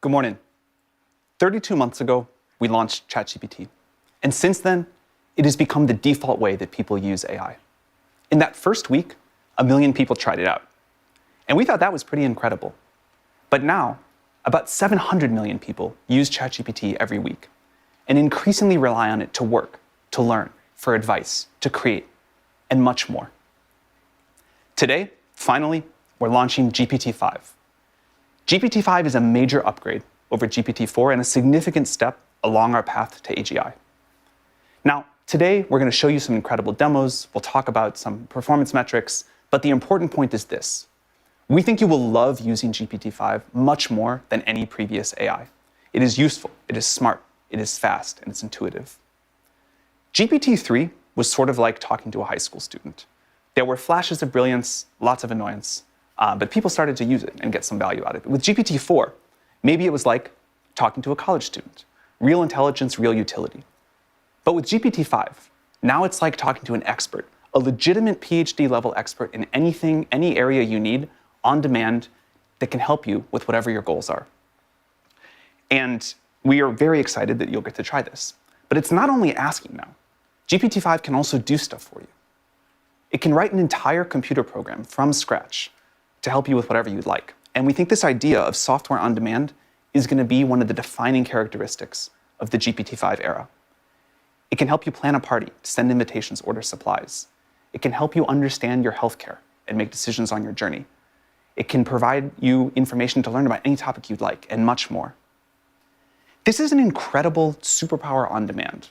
Good morning. 32 months ago, we launched ChatGPT. And since then, it has become the default way that people use AI. In that first week, 1 million people tried it out. And we thought that was pretty incredible. But now, about 700 million people use ChatGPT every week and increasingly rely on it to work, to learn, for advice, to create, and much more. Today, finally, we're launching GPT-5. GPT-5 is a major upgrade over GPT-4 and a significant step along our path to AGI. Now, today, we're going to show you some incredible demos. We'll talk about some performance metrics, but the important point is this. We think you will love using GPT-5 much more than any previous AI. It is useful, it is smart, it is fast, and it's intuitive. GPT-3 was sort of like talking to a high school student. There were flashes of brilliance, lots of annoyance, but people started to use it and get some value out of it. With GPT-4, maybe it was like talking to a college student. Real intelligence, real utility. But with GPT-5, now it's like talking to an expert, a legitimate PhD-level expert in anything, any area you need, on demand, that can help you with whatever your goals are. And we are very excited that you'll get to try this. But it's not only asking now. GPT-5 can also do stuff for you. It can write an entire computer program from scratch to help you with whatever you'd like. And we think this idea of software on demand is going to be one of the defining characteristics of the GPT-5 era. It can help you plan a party, send invitations, order supplies. It can help you understand your healthcare and make decisions on your journey. It can provide you information to learn about any topic you'd like, and much more. This is an incredible superpower on demand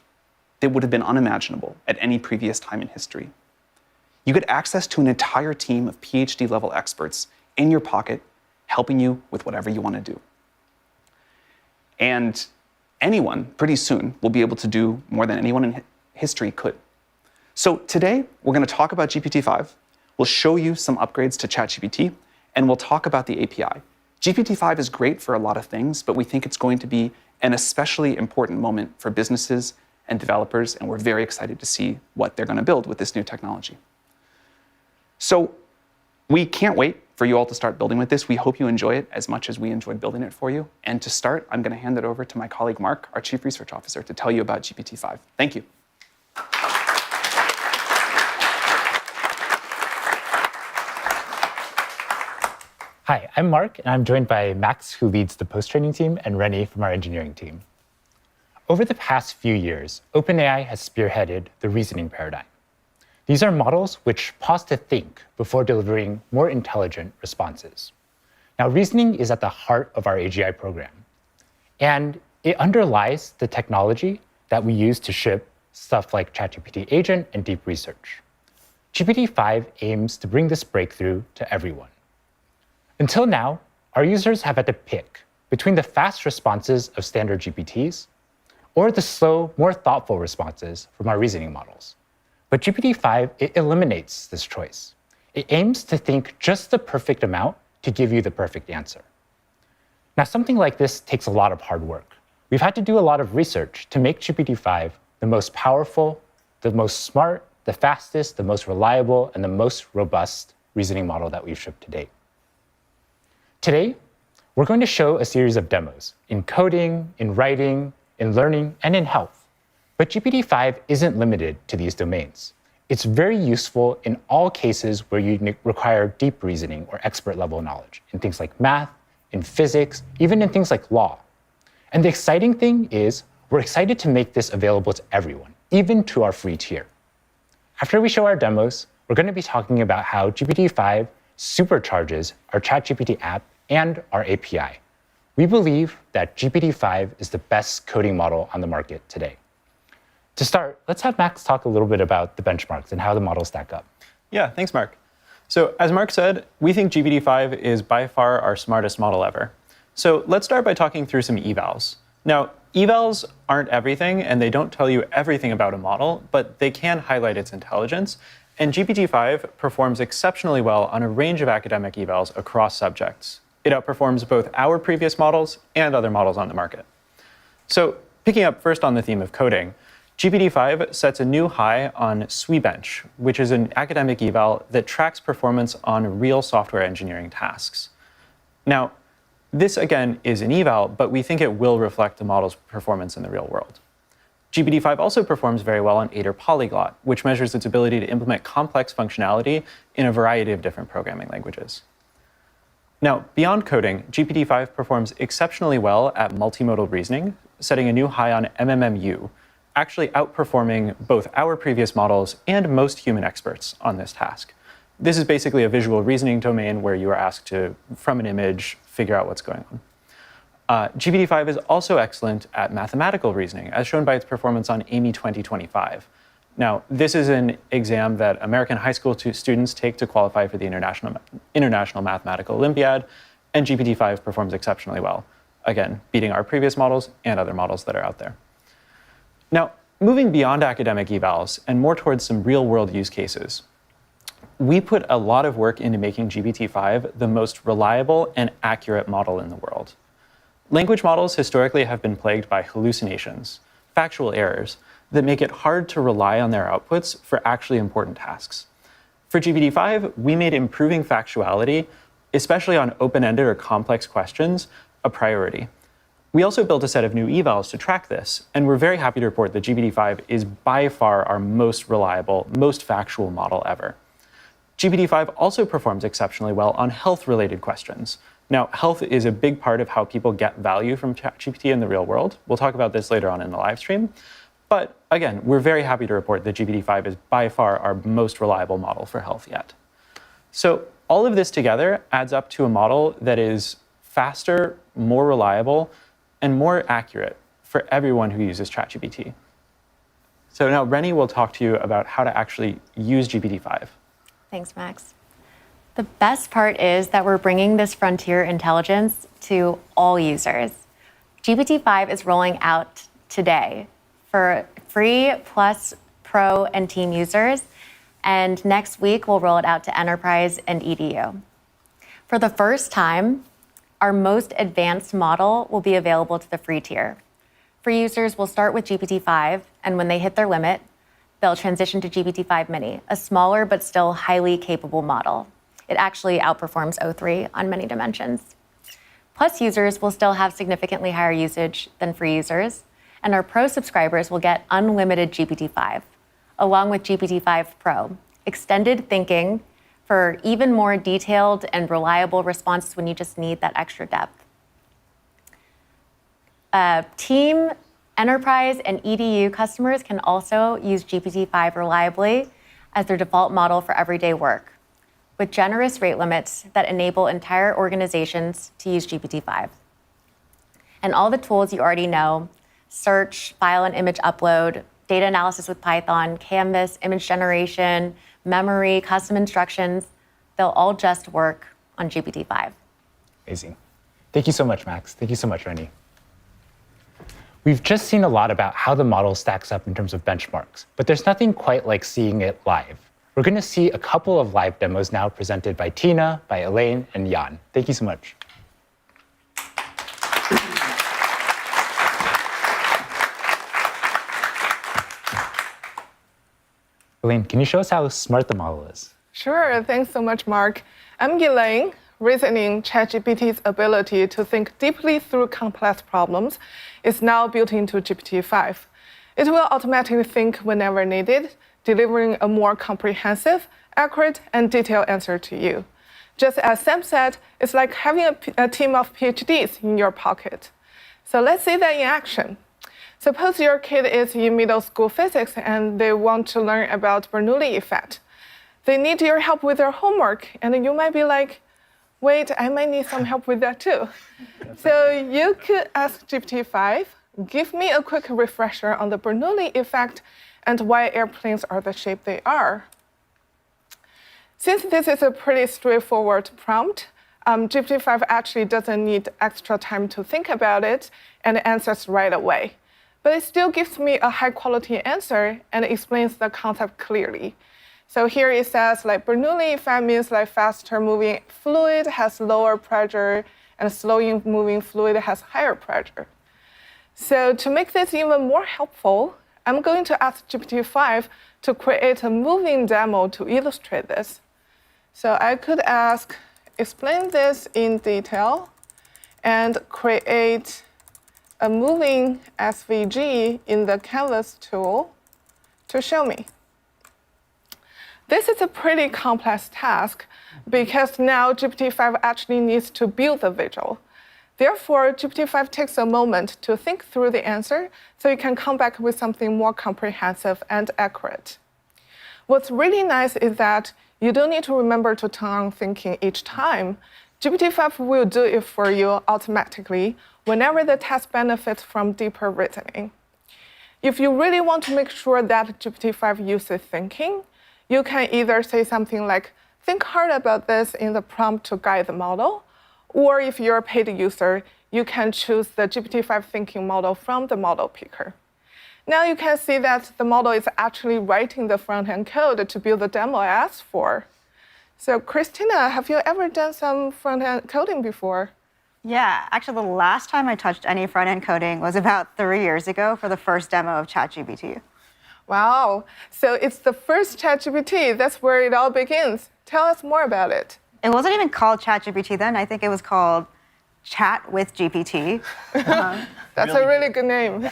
that would have been unimaginable at any previous time in history. You get access to an entire team of PhD-level experts in your pocket, helping you with whatever you want to do. And anyone, pretty soon, will be able to do more than anyone in history could. So today, we're going to talk about GPT-5. We'll show you some upgrades to ChatGPT, and we'll talk about the API. GPT-5 is great for a lot of things, but we think it's going to be an especially important moment for businesses and developers, and we're very excited to see what they're going to build with this new technology. So we can't wait for you all to start building with this. We hope you enjoy it as much as we enjoyed building it for you. And to start, I'm going to hand it over to my colleague, Mark, our Chief Research Officer, to tell you about GPT-5. Thank you. Hi, I'm Mark, and I'm joined by Max, who leads the post-training team, and Rennie from our engineering team. Over the past few years, OpenAI has spearheaded the reasoning paradigm. These are models which pause to think before delivering more intelligent responses. Now, reasoning is at the heart of our AGI program, and it underlies the technology that we use to ship stuff like ChatGPT Agent and deep research. GPT-5 aims to bring this breakthrough to everyone. Until now, our users have had to pick between the fast responses of standard GPTs or the slow, more thoughtful responses from our reasoning models. But GPT-5, it eliminates this choice. It aims to think just the perfect amount to give you the perfect answer. Now, something like this takes a lot of hard work. We've had to do a lot of research to make GPT-5 the most powerful, the most smart, the fastest, the most reliable, and the most robust reasoning model that we've shipped to date. Today, we're going to show a series of demos in coding, in writing, in learning, and in health. But GPT-5 isn't limited to these domains. It's very useful in all cases where you require deep reasoning or expert-level knowledge, in things like math, in physics, even in things like law. And the exciting thing is, we're excited to make this available to everyone, even to our free tier. After we show our demos, we're going to be talking about how GPT-5 supercharges our ChatGPT app and our API. We believe that GPT-5 is the best coding model on the market today. To start, let's have Max talk a little bit about the benchmarks and how the models stack up. Yeah, thanks, Mark. So as Mark said, we think GPT-5 is by far our smartest model ever. So let's start by talking through some evals. Now, evals aren't everything, and they don't tell you everything about a model, but they can highlight its intelligence. And GPT-5 performs exceptionally well on a range of academic evals across subjects. It outperforms both our previous models and other models on the market. So picking up first on the theme of coding, GPT-5 sets a new high on SWE-bench, which is an academic eval that tracks performance on real software engineering tasks. Now, This, again, is an eval, but we think it will reflect the model's performance in the real world. GPT-5 also performs very well on Aider Polyglot, which measures its ability to implement complex functionality in a variety of different programming languages. Now, beyond coding, GPT-5 performs exceptionally well at multimodal reasoning, setting a new high on MMMU, actually outperforming both our previous models and most human experts on this task. This is basically a visual reasoning domain where you are asked to, from an image, figure out what's going on. GPT-5 is also excellent at mathematical reasoning, as shown by its performance on AMY 2025. Now, this is an exam that American high school students take to qualify for the International Mathematical Olympiad, and GPT-5 performs exceptionally well, again, beating our previous models and other models that are out there. Now, moving beyond academic evals and more towards some real-world use cases, we put a lot of work into making GPT-5 the most reliable and accurate model in the world. Language models historically have been plagued by hallucinations, factual errors, that make it hard to rely on their outputs for actually important tasks. For GPT-5, we made improving factuality, especially on open-ended or complex questions, a priority. We also built a set of new evals to track this, and we're very happy to report that GPT-5 is by far our most reliable, most factual model ever. GPT-5 also performs exceptionally well on health-related questions. Now, health is a big part of how people get value from ChatGPT in the real world. We'll talk about this later on in the live stream. But again, we're very happy to report that GPT-5 is by far our most reliable model for health yet. So all of this together adds up to a model that is faster, more reliable, and more accurate for everyone who uses ChatGPT. So now Rennie will talk to you about how to actually use GPT-5. Thanks, Max. The best part is that we're bringing this frontier intelligence to all users. GPT-5 is rolling out today for free plus pro and team users, and next week we'll roll it out to enterprise and EDU. For the first time, our most advanced model will be available to the free tier. Free users will start with GPT-5, and when they hit their limit, they'll transition to GPT-5 Mini, a smaller but still highly capable model. It actually outperforms O3 on many dimensions. Plus users will still have significantly higher usage than free users, and our Pro subscribers will get unlimited GPT-5, along with GPT-5 Pro, extended thinking for even more detailed and reliable responses when you just need that extra depth. Team, enterprise, and EDU customers can also use GPT-5 reliably as their default model for everyday work, with generous rate limits that enable entire organizations to use GPT-5. And all the tools you already know, search, file and image upload, data analysis with Python, Canvas, image generation, memory, custom instructions, they'll all just work on GPT-5. Amazing. Thank you so much, Max. Thank you so much, Rennie. We've just seen a lot about how the model stacks up in terms of benchmarks, but there's nothing quite like seeing it live. We're going to see a couple of live demos now presented by Tina, by Elaine, and Jan. Thank you so much. Elaine, can you show us how smart the model is? Sure, thanks so much, Mark. I'm Elaine. Reasoning ChatGPT's ability to think deeply through complex problems is now built into GPT-5. It will automatically think whenever needed, delivering a more comprehensive, accurate, and detailed answer to you. Just as Sam said, it's like having a team of PhDs in your pocket. So let's see that in action. Suppose your kid is in middle school physics and they want to learn about Bernoulli effect. They need your help with their homework, and you might be like, wait, I might need some help with that too. So you could ask GPT-5, give me a quick refresher on the Bernoulli effect and why airplanes are the shape they are. Since this is a pretty straightforward prompt, GPT-5 actually doesn't need extra time to think about it and answers right away. But it still gives me a high-quality answer and explains the concept clearly. So here it says, like, Bernoulli effect means like faster-moving fluid has lower pressure and slow-moving fluid has higher pressure. So to make this even more helpful, I'm going to ask GPT-5 to create a moving demo to illustrate this. So I could ask, explain this in detail. and create a moving SVG in the Canvas tool to show me. This is a pretty complex task because now GPT-5 actually needs to build the visual. Therefore, GPT-5 takes a moment to think through the answer so you can come back with something more comprehensive and accurate. What's really nice is that you don't need to remember to turn on thinking each time. GPT-5 will do it for you automatically whenever the task benefits from deeper reasoning. If you really want to make sure that GPT-5 uses thinking, you can either say something like, think hard about this in the prompt to guide the model, or if you're a paid user, you can choose the GPT-5 thinking model from the model picker. Now you can see that the model is actually writing the front-end code to build the demo I asked for. So Christina, have you ever done some front-end coding before? Yeah, actually the last time I touched any front-end coding was about 3 years ago for the first demo of ChatGPT. Wow, so it's the first ChatGPT. That's where it all begins. Tell us more about it. It wasn't even called ChatGPT then. I think it was called Chat with GPT. That's a really good name.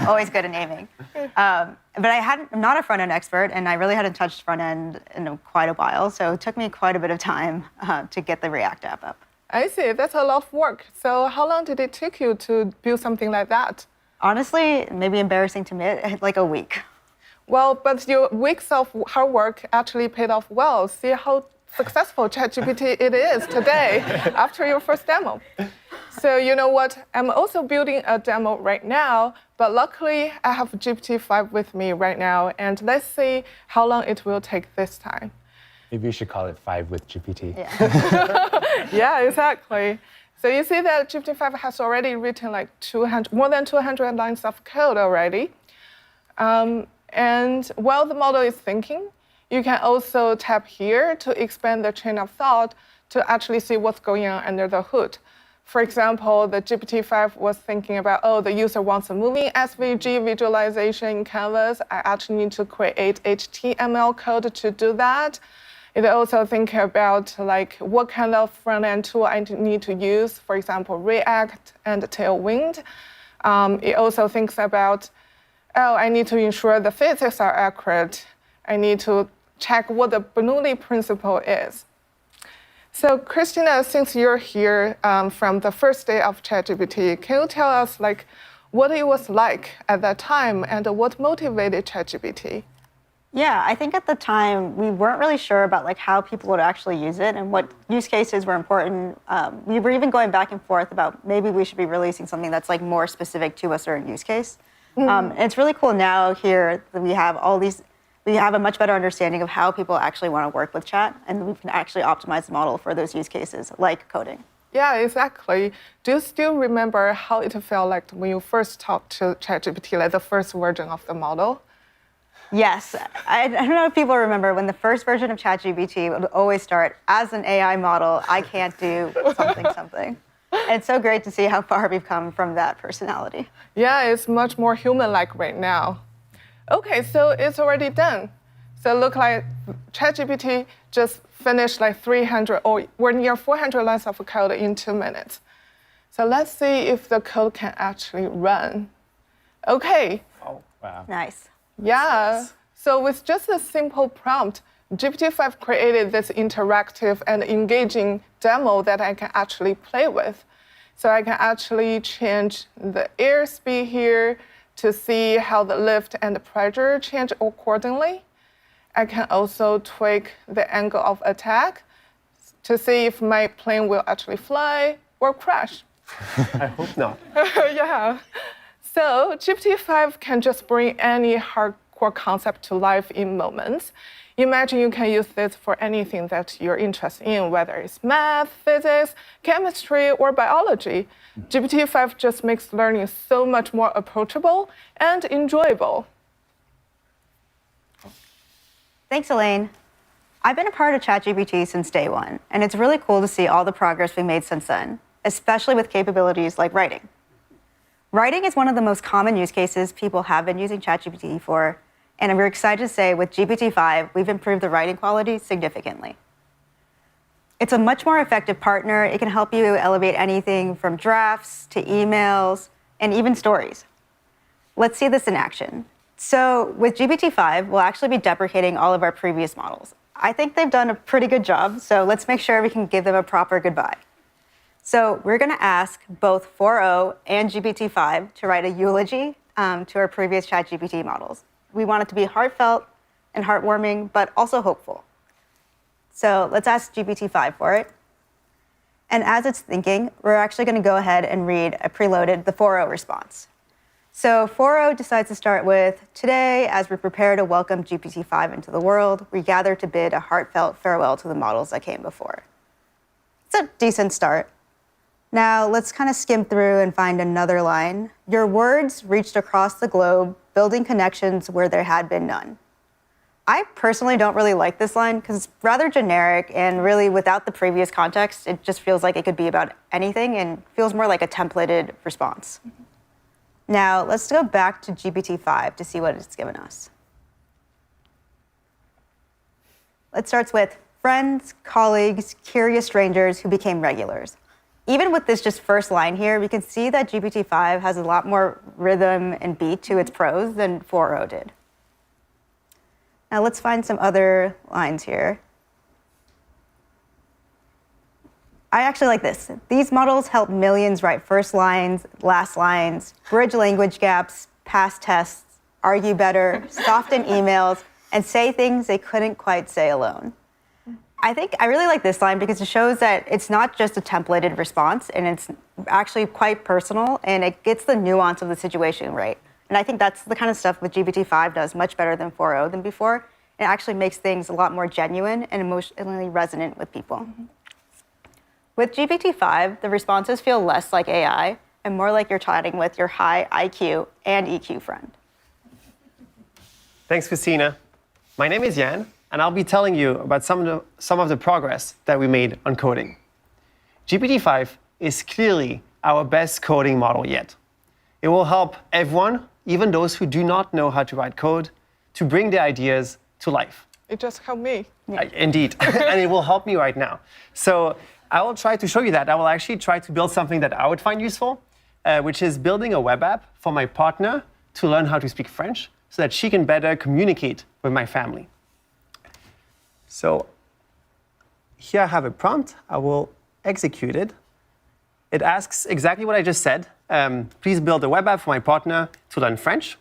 Always good at naming. But I'm not a front-end expert, and I really hadn't touched front-end in quite a while, so it took me quite a bit of time to get the React app up. I see, that's a lot of work. So how long did it take you to build something like that? Honestly, maybe embarrassing to admit, like a week. Well, but your weeks of hard work actually paid off well. See how successful ChatGPT it is today after your first demo. So you know what? I'm also building a demo right now, but luckily I have GPT-5 with me right now, and let's see how long it will take this time. Maybe you should call it 5 with GPT. Yeah. Yeah, exactly. So you see that GPT-5 has already written like more than 200 lines of code already. And while the model is thinking, you can also tap here to expand the chain of thought to actually see what's going on under the hood. For example, the GPT-5 was thinking about, oh, the user wants a moving SVG visualization in Canvas. I actually need to create HTML code to do that. It also thinks about like what kind of front-end tool I need to use, for example, React and Tailwind. It also thinks about, oh, I need to ensure the physics are accurate. I need to check what the Bernoulli principle is. So Christina, since you're here from the first day of ChatGPT, can you tell us like what it was like at that time and what motivated ChatGPT? Yeah, I think at the time we weren't really sure about like how people would actually use it and what use cases were important. We were even going back and forth about maybe we should be releasing something that's like more specific to a certain use case. And it's really cool now here that we have we have a much better understanding of how people actually want to work with chat, and we can actually optimize the model for those use cases, like coding. Yeah, exactly. Do you still remember how it felt like when you first talked to ChatGPT, like the first version of the model? Yes, I don't know if people remember when the first version of ChatGPT would always start, as an AI model, I can't do something. And it's so great to see how far we've come from that personality. Yeah, it's much more human-like right now. Okay, so it's already done. So look like ChatGPT just finished like 300 or we're near 400 lines of code in 2 minutes. So let's see if the code can actually run. Okay. Oh, wow. Nice. Yeah. So with just a simple prompt, GPT-5 created this interactive and engaging demo that I can actually play with. So I can actually change the airspeed here to see how the lift and the pressure change accordingly. I can also tweak the angle of attack to see if my plane will actually fly or crash. I hope not. Yeah. So GPT-5 can just bring any hardcore concept to life in moments. Imagine you can use this for anything that you're interested in, whether it's math, physics, chemistry, or biology. GPT-5 just makes learning so much more approachable and enjoyable. Thanks, Elaine. I've been a part of ChatGPT since day one, and it's really cool to see all the progress we made since then, especially with capabilities like writing. Writing is one of the most common use cases people have been using ChatGPT for, and we're excited to say with GPT-5, we've improved the writing quality significantly. It's a much more effective partner. It can help you elevate anything from drafts to emails and even stories. Let's see this in action. So with GPT-5, we'll actually be deprecating all of our previous models. I think they've done a pretty good job, so let's make sure we can give them a proper goodbye. So we're going to ask both 4o and GPT-5 to write a eulogy to our previous ChatGPT models. We want it to be heartfelt and heartwarming, but also hopeful. So let's ask GPT-5 for it. And as it's thinking, we're actually going to go ahead and read a preloaded the 4o response. So 4o decides to start with, today, as we prepare to welcome GPT-5 into the world, we gather to bid a heartfelt farewell to the models that came before. It's a decent start. Now, let's kind of skim through and find another line. Your words reached across the globe, building connections where there had been none. I personally don't really like this line because it's rather generic and really without the previous context, it just feels like it could be about anything and feels more like a templated response. Now, let's go back to GPT-5 to see what it's given us. It starts with friends, colleagues, curious strangers who became regulars. Even with this just first line here, we can see that GPT-5 has a lot more rhythm and beat to its prose than 4o did. Now let's find some other lines here. I actually like this. These models help millions write first lines, last lines, bridge language gaps, pass tests, argue better, soften emails, and say things they couldn't quite say alone. I really like this line because it shows that it's not just a templated response and it's actually quite personal and it gets the nuance of the situation right. And I think that's the kind of stuff that GPT-5 does much better than 4o than before. It actually makes things a lot more genuine and emotionally resonant with people. With GPT-5, the responses feel less like AI and more like you're chatting with your high IQ and EQ friend. Thanks, Christina. My name is Jan, and I'll be telling you about some of the progress that we made on coding. GPT-5 is clearly our best coding model yet. It will help everyone, even those who do not know how to write code, to bring their ideas to life. It just helped me. Indeed, and it will help me right now. So I will try to show you that. I will actually try to build something that I would find useful, which is building a web app for my partner to learn how to speak French so that she can better communicate with my family. So here I have a prompt. I will execute it. It asks exactly what I just said. Please build a web app for my partner to learn French.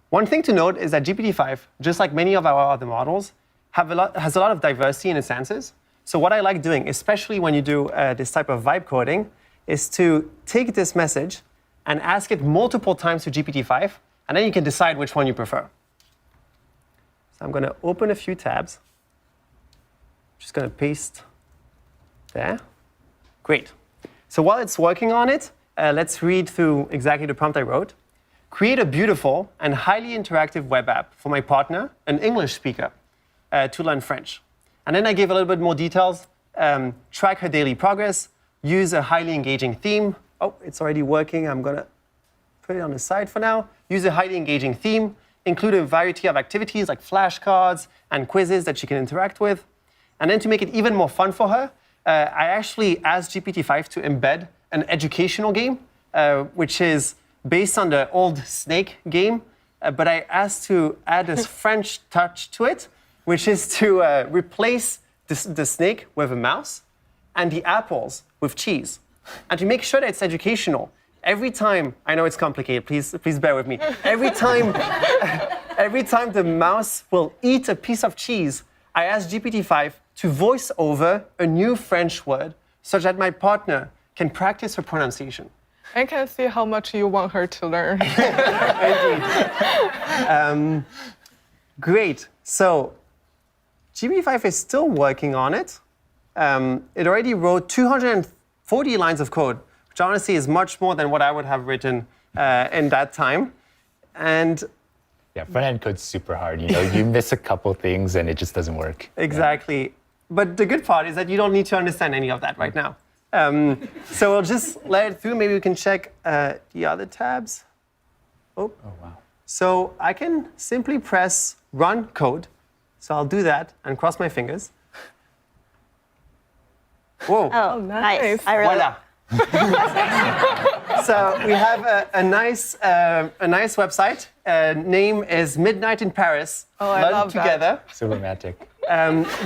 One thing to note is that GPT-5, just like many of our other models, has a lot of diversity in its answers. So what I like doing, especially when you do this type of vibe coding, is to take this message and ask it multiple times to GPT-5, and then you can decide which one you prefer. So I'm going to open a few tabs. Just going to paste there. Great. So while it's working on it, let's read through exactly the prompt I wrote. Create a beautiful and highly interactive web app for my partner, an English speaker, to learn French. And then I gave a little bit more details. Track her daily progress, use a highly engaging theme. Oh, it's already working. I'm going to put it on the side for now. Use a highly engaging theme. Include a variety of activities like flashcards and quizzes that she can interact with. And then to make it even more fun for her, I actually asked GPT-5 to embed an educational game, which is based on the old Snake game. But I asked to add this French touch to it, which is to replace the snake with a mouse and the apples with cheese. And to make sure that it's educational, every time, I know it's complicated, please bear with me. Every time the mouse will eat a piece of cheese, I asked GPT-5 to voice over a new French word so that my partner can practice her pronunciation. I can see how much you want her to learn. Indeed. Great. So GPT-5 is still working on it. It already wrote 240 lines of code, which honestly is much more than what I would have written in that time. And yeah, front-end code's super hard. You miss a couple things and it just doesn't work. Exactly. Yeah. But the good part is that you don't need to understand any of that right now. So we'll just let it through. Maybe we can check the other tabs. Oh, wow. So I can simply press run code. So I'll do that and cross my fingers. Whoa. Oh, nice. I really Voila. So we have a nice website. Name is Midnight in Paris. Oh, I Learn love that. together. So romantic.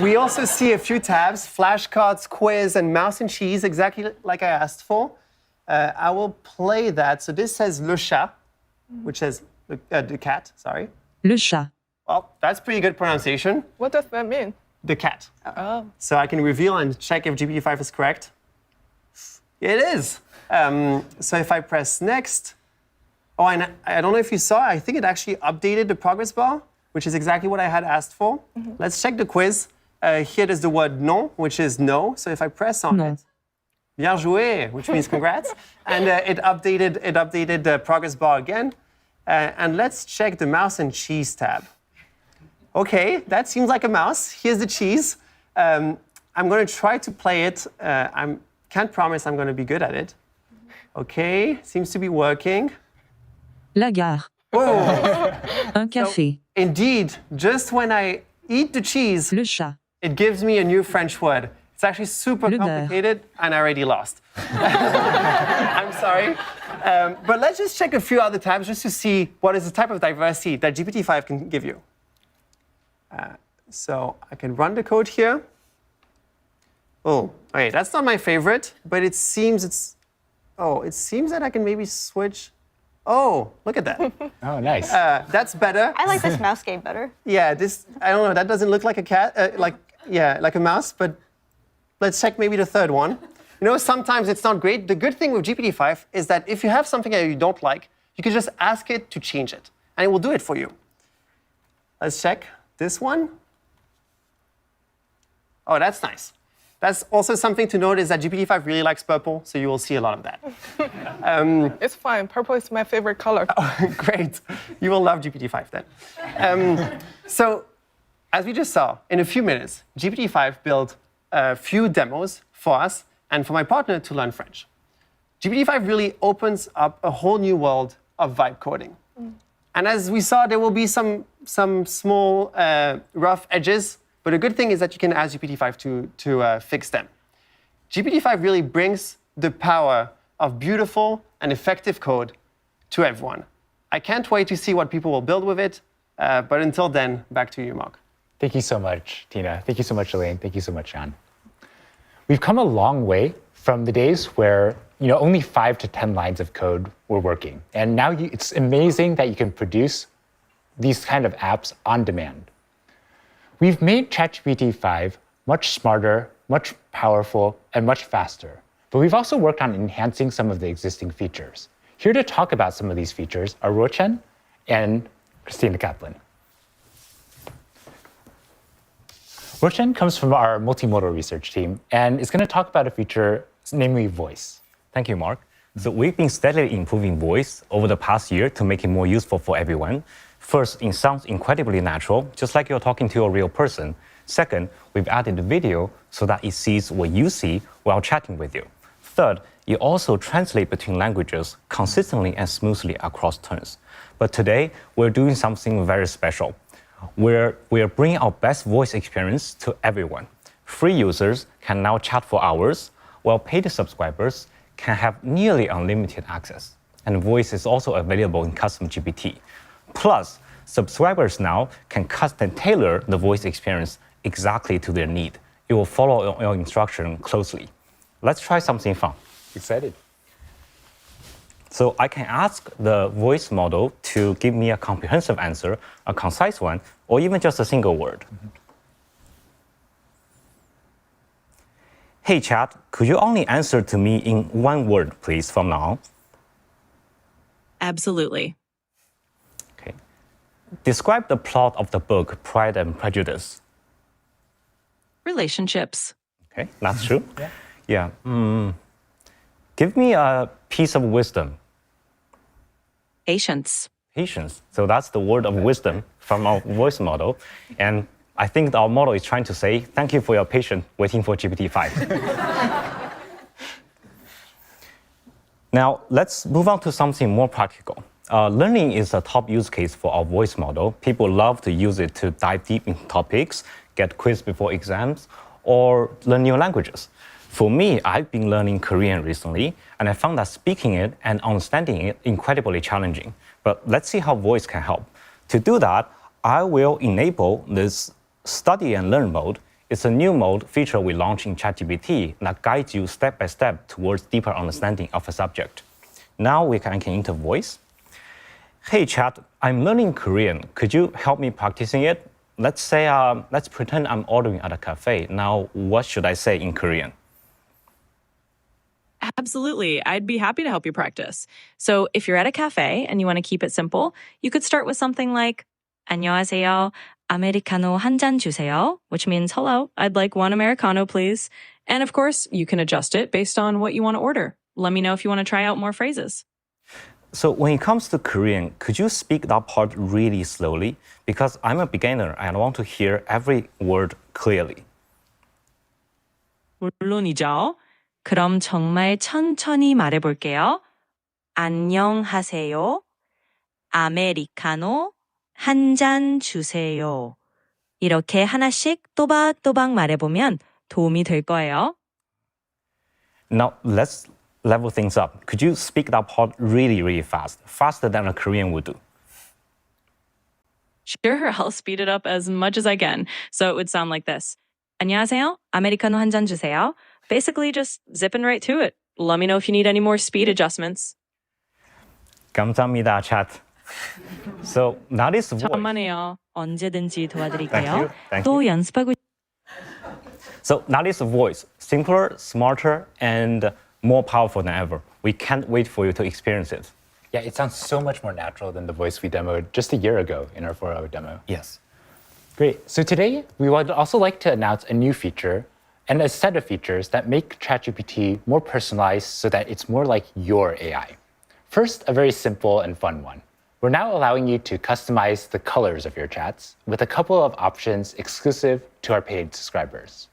We also see a few tabs: flashcards, quiz, and mouse and cheese, exactly like I asked for. I will play that. So this says le chat, which says the cat. Sorry. Le chat. Well, that's pretty good pronunciation. What does that mean? The cat. Oh. So I can reveal and check if GPT-5 is correct. It is. So if I press next, oh, and I don't know if you saw, I think it actually updated the progress bar, which is exactly what I had asked for. Let's check the quiz. Here is the word non, which is no. So if I press on Non. it, bien joué, which means congrats. And it updated the progress bar again. And let's check the mouse and cheese tab. Okay, that seems like a mouse. Here's the cheese. I'm going to try to play it. I can't promise I'm going to be good at it. Okay, seems to be working. La gare. Whoa! Un café. Indeed, just when I eat the cheese, Le chat. it gives me a new French word. It's actually super Le beurre. complicated, and I already lost. I'm sorry. But let's just check a few other tabs just to see what is the type of diversity that GPT-5 can give you. So I can run the code here. Oh, okay, that's not my favorite, but it seems it seems that I can maybe switch. Oh, look at that. Oh, nice. That's better. I like this mouse game better. Yeah, this, I don't know, that doesn't look like a cat, like a mouse, but let's check maybe the third one. You know, sometimes it's not great. The good thing with GPT-5 is that if you have something that you don't like, you can just ask it to change it, and it will do it for you. Let's check this one. Oh, that's nice. That's also something to note is that GPT-5 really likes purple, so you will see a lot of that. It's fine. Purple is my favorite color. Great. You will love GPT-5 then. So, as we just saw, in a few minutes, GPT-5 built a few demos for us and for my partner to learn French. GPT-5 really opens up a whole new world of vibe coding. And as we saw, there will be some small rough edges, but the good thing is that you can ask GPT-5 to fix them. GPT-5 really brings the power of beautiful and effective code to everyone. I can't wait to see what people will build with it, but until then, back to you, Mark. Thank you so much, Tina. Thank you so much, Elaine. Thank you so much, Jan. We've come a long way from the days where only 5 to 10 lines of code were working. And now it's amazing that you can produce these kind of apps on demand. We've made ChatGPT-5 much smarter, much powerful, and much faster. But we've also worked on enhancing some of the existing features. Here to talk about some of these features are Rochen and Christina Kaplan. Rochen comes from our multimodal research team and is going to talk about a feature, namely voice. Thank you, Mark. So we've been steadily improving voice over the past year to make it more useful for everyone. First, it sounds incredibly natural, just like you're talking to a real person. Second, we've added the video so that it sees what you see while chatting with you. Third, it also translates between languages consistently and smoothly across turns. But today, we're doing something very special. We're bringing our best voice experience to everyone. Free users can now chat for hours, while paid subscribers can have nearly unlimited access. And voice is also available in custom GPT. Plus, subscribers now can custom tailor the voice experience exactly to their need. It will follow your instruction closely. Let's try something fun. Excited. So I can ask the voice model to give me a comprehensive answer, a concise one, or even just a single word. Hey, chat, could you only answer to me in one word, please, from now on? Absolutely. Okay. Describe the plot of the book Pride and Prejudice. Relationships. Okay, that's true. Yeah. Give me a piece of wisdom. Patience. Patience. So that's the word of wisdom from our voice model. And I think our model is trying to say, thank you for your patience waiting for GPT-5. Now, let's move on to something more practical. Learning is a top use case for our voice model. People love to use it to dive deep into topics, get quizzed before exams, or learn new languages. For me, I've been learning Korean recently, and I found that speaking it and understanding it incredibly challenging. But let's see how voice can help. To do that, I will enable this study and learn mode. It's a new mode feature we launched in ChatGPT that guides you step by step towards deeper understanding of a subject. Now I can enter voice. Hey Chat, I'm learning Korean. Could you help me practicing it? Let's pretend I'm ordering at a cafe. Now, what should I say in Korean? Absolutely. I'd be happy to help you practice. So if you're at a cafe and you want to keep it simple, you could start with something like 안녕하세요. 아메리카노 한 잔 주세요, which means hello, I'd like one Americano, please. And of course, you can adjust it based on what you want to order. Let me know if you want to try out more phrases. So when it comes to Korean, could you speak that part really slowly? Because I'm a beginner and I want to hear every word clearly. 물론이죠. 그럼 정말 천천히 말해볼게요. 안녕하세요. 아메리카노 한 잔 주세요. 이렇게 하나씩 또박또박 말해보면 도움이 될 거예요. Now let's level things up. Could you speak that part really, really fast? Faster than a Korean would do. Sure, I'll speed it up as much as I can. So it would sound like this. 안녕하세요. 아메리카노 한 잔 주세요. Basically just zipping right to it. Let me know if you need any more speed adjustments. 감사합니다, chat. So that is voice. 천만에요. 언제든지 도와드릴게요. Thank you. Thank 또 you. 연습하고 So that is voice. Simpler, smarter, and more powerful than ever. We can't wait for you to experience it. Yeah, it sounds so much more natural than the voice we demoed just a year ago in our 4-hour demo. Yes. Great. So today, we would also like to announce a new feature and a set of features that make ChatGPT more personalized so that it's more like your AI. First, a very simple and fun one. We're now allowing you to customize the colors of your chats with a couple of options exclusive to our paid subscribers.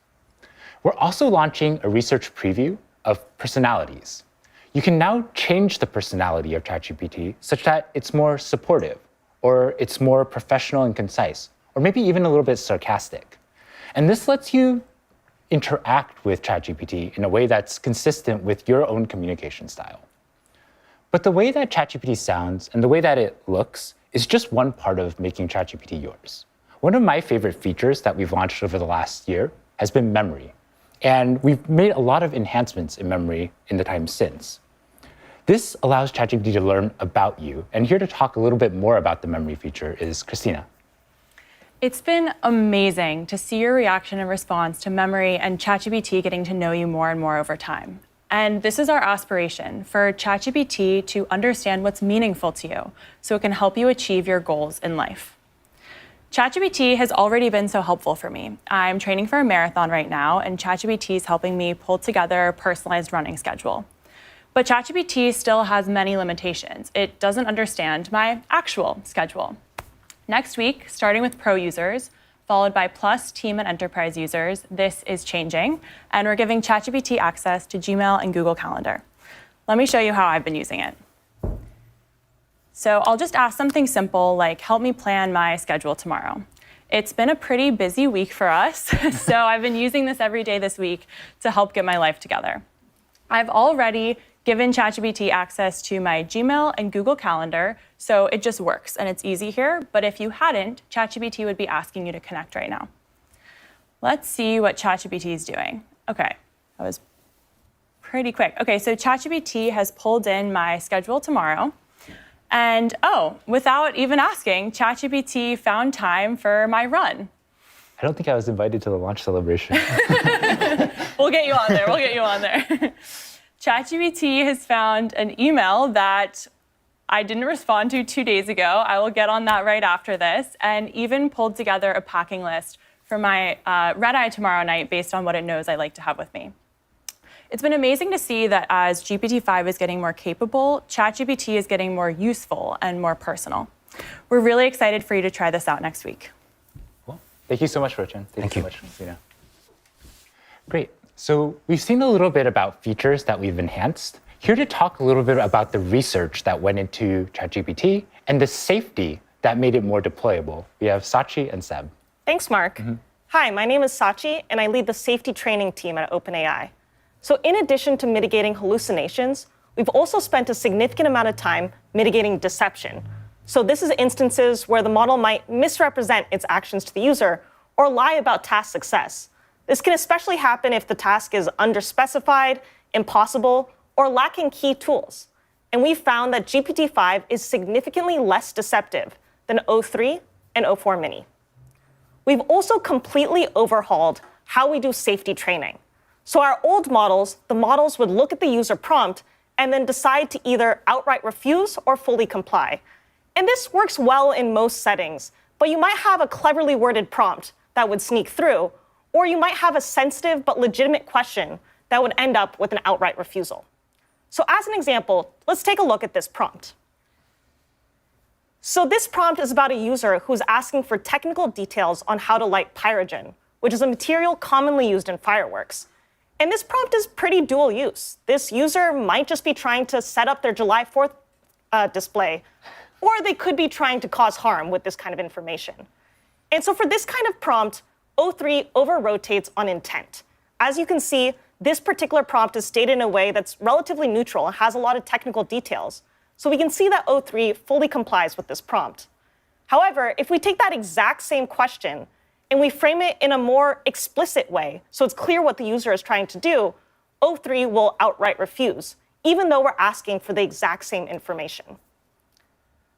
We're also launching a research preview of personalities. You can now change the personality of ChatGPT such that it's more supportive, or it's more professional and concise, or maybe even a little bit sarcastic. And this lets you interact with ChatGPT in a way that's consistent with your own communication style. But the way that ChatGPT sounds and the way that it looks is just one part of making ChatGPT yours. One of my favorite features that we've launched over the last year has been memory. And we've made a lot of enhancements in memory in the time since. This allows ChatGPT to learn about you. And here to talk a little bit more about the memory feature is Christina. It's been amazing to see your reaction and response to memory and ChatGPT getting to know you more and more over time. And this is our aspiration, for ChatGPT to understand what's meaningful to you so it can help you achieve your goals in life. ChatGPT has already been so helpful for me. I'm training for a marathon right now, and ChatGPT is helping me pull together a personalized running schedule. But ChatGPT still has many limitations. It doesn't understand my actual schedule. Next week, starting with Pro users, followed by Plus, Team, and Enterprise users, this is changing, and we're giving ChatGPT access to Gmail and Google Calendar. Let me show you how I've been using it. So I'll just ask something simple like, help me plan my schedule tomorrow. It's been a pretty busy week for us, so I've been using this every day this week to help get my life together. I've already given ChatGPT access to my Gmail and Google Calendar, so it just works and it's easy here. But if you hadn't, ChatGPT would be asking you to connect right now. Let's see what ChatGPT is doing. Okay, that was pretty quick. Okay, so ChatGPT has pulled in my schedule tomorrow. And oh, without even asking, ChatGPT found time for my run. I don't think I was invited to the launch celebration. We'll get you on there. We'll get you on there. ChatGPT has found an email that I didn't respond to 2 days ago. I will get on that right after this, and even pulled together a packing list for my red-eye tomorrow night based on what it knows I like to have with me. It's been amazing to see that as GPT-5 is getting more capable, ChatGPT is getting more useful and more personal. We're really excited for you to try this out next week. Cool. Thank you so much, Rochan. Thank you so you. much, Christina. Great. So we've seen a little bit about features that we've enhanced. Here to talk a little bit about the research that went into ChatGPT and the safety that made it more deployable. We have Sachi and Seb. Thanks, Mark. Hi, my name is Sachi, and I lead the safety training team at OpenAI. So in addition to mitigating hallucinations, we've also spent a significant amount of time mitigating deception. So this is instances where the model might misrepresent its actions to the user or lie about task success. This can especially happen if the task is underspecified, impossible, or lacking key tools. And we found that GPT-5 is significantly less deceptive than O3 and O4 Mini. We've also completely overhauled how we do safety training. So our old models, the models would look at the user prompt and then decide to either outright refuse or fully comply. And this works well in most settings, but you might have a cleverly worded prompt that would sneak through, or you might have a sensitive but legitimate question that would end up with an outright refusal. So as an example, let's take a look at this prompt. So this prompt is about a user who's asking for technical details on how to light pyrogen, which is a material commonly used in fireworks. And this prompt is pretty dual use. This user might just be trying to set up their July 4th display, or they could be trying to cause harm with this kind of information. And so for this kind of prompt, O3 over-rotates on intent. As you can see, this particular prompt is stated in a way that's relatively neutral and has a lot of technical details. So we can see that O3 fully complies with this prompt. However, if we take that exact same question and we frame it in a more explicit way, so it's clear what the user is trying to do, O3 will outright refuse, even though we're asking for the exact same information.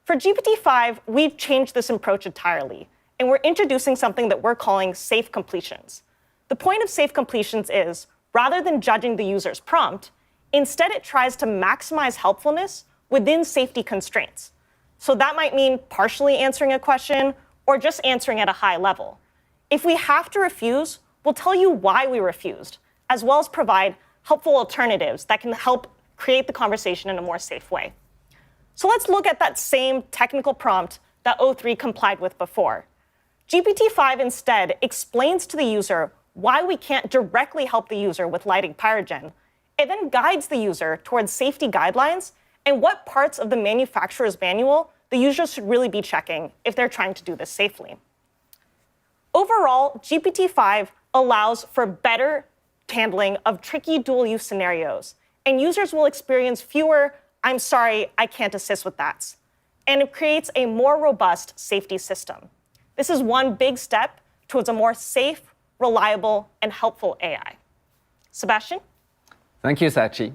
For GPT-5, we've changed this approach entirely, and we're introducing something that we're calling safe completions. The point of safe completions is, rather than judging the user's prompt, instead it tries to maximize helpfulness within safety constraints. So that might mean partially answering a question or just answering at a high level. If we have to refuse, we'll tell you why we refused, as well as provide helpful alternatives that can help create the conversation in a more safe way. So let's look at that same technical prompt that O3 complied with before. GPT-5 instead explains to the user why we can't directly help the user with lighting pyrogen. It then guides the user towards safety guidelines and what parts of the manufacturer's manual the user should really be checking if they're trying to do this safely. Overall, GPT-5 allows for better handling of tricky dual-use scenarios, and users will experience fewer "I'm sorry, I can't assist with that," and it creates a more robust safety system. This is one big step towards a more safe, reliable, and helpful AI. Sebastian? Thank you, Sachi.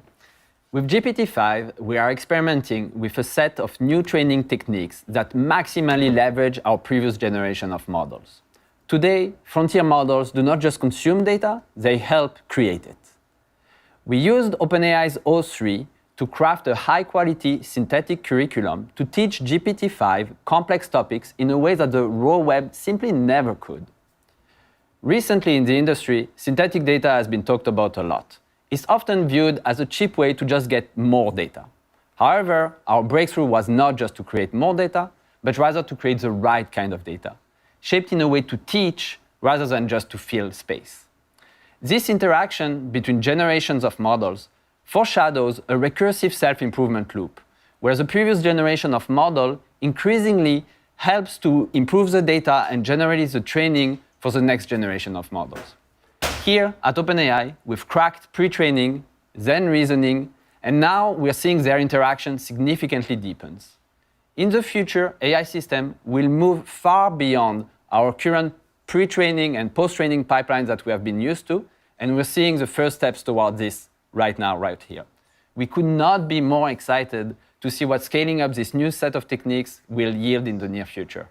With GPT-5, we are experimenting with a set of new training techniques that maximally leverage our previous generation of models. Today, frontier models do not just consume data, they help create it. We used OpenAI's O3 to craft a high-quality synthetic curriculum to teach GPT-5 complex topics in a way that the raw web simply never could. Recently in the industry, synthetic data has been talked about a lot. It's often viewed as a cheap way to just get more data. However, our breakthrough was not just to create more data, but rather to create the right kind of data, shaped in a way to teach rather than just to fill space. This interaction between generations of models foreshadows a recursive self-improvement loop, where the previous generation of model increasingly helps to improve the data and generate the training for the next generation of models. Here at OpenAI, we've cracked pre-training, then reasoning, and now we're seeing their interaction significantly deepens. In the future, AI systems will move far beyond our current pre-training and post-training pipelines that we have been used to, and we're seeing the first steps toward this right now, right here. We could not be more excited to see what scaling up this new set of techniques will yield in the near future.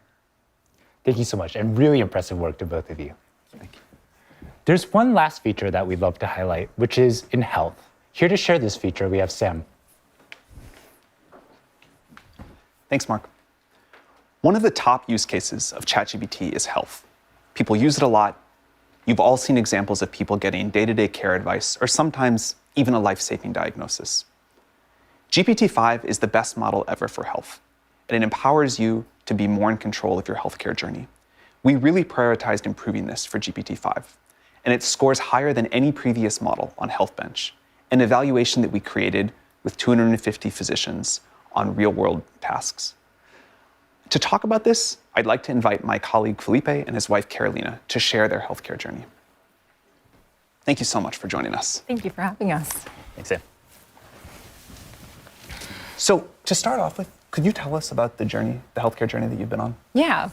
Thank you so much, and really impressive work to both of you. Thank you. There's one last feature that we'd love to highlight, which is in health. Here to share this feature, we have Sam. Thanks, Mark. One of the top use cases of ChatGPT is health. People use it a lot. You've all seen examples of people getting day-to-day care advice, or sometimes even a life-saving diagnosis. GPT-5 is the best model ever for health, and it empowers you to be more in control of your healthcare journey. We really prioritized improving this for GPT-5, and it scores higher than any previous model on HealthBench, an evaluation that we created with 250 physicians on real-world tasks. To talk about this, I'd like to invite my colleague Felipe and his wife Carolina to share their healthcare journey. Thank you so much for joining us. Thank you for having us. Thanks, Sam. So to start off with, could you tell us about the journey, the healthcare journey that you've been on? Yeah.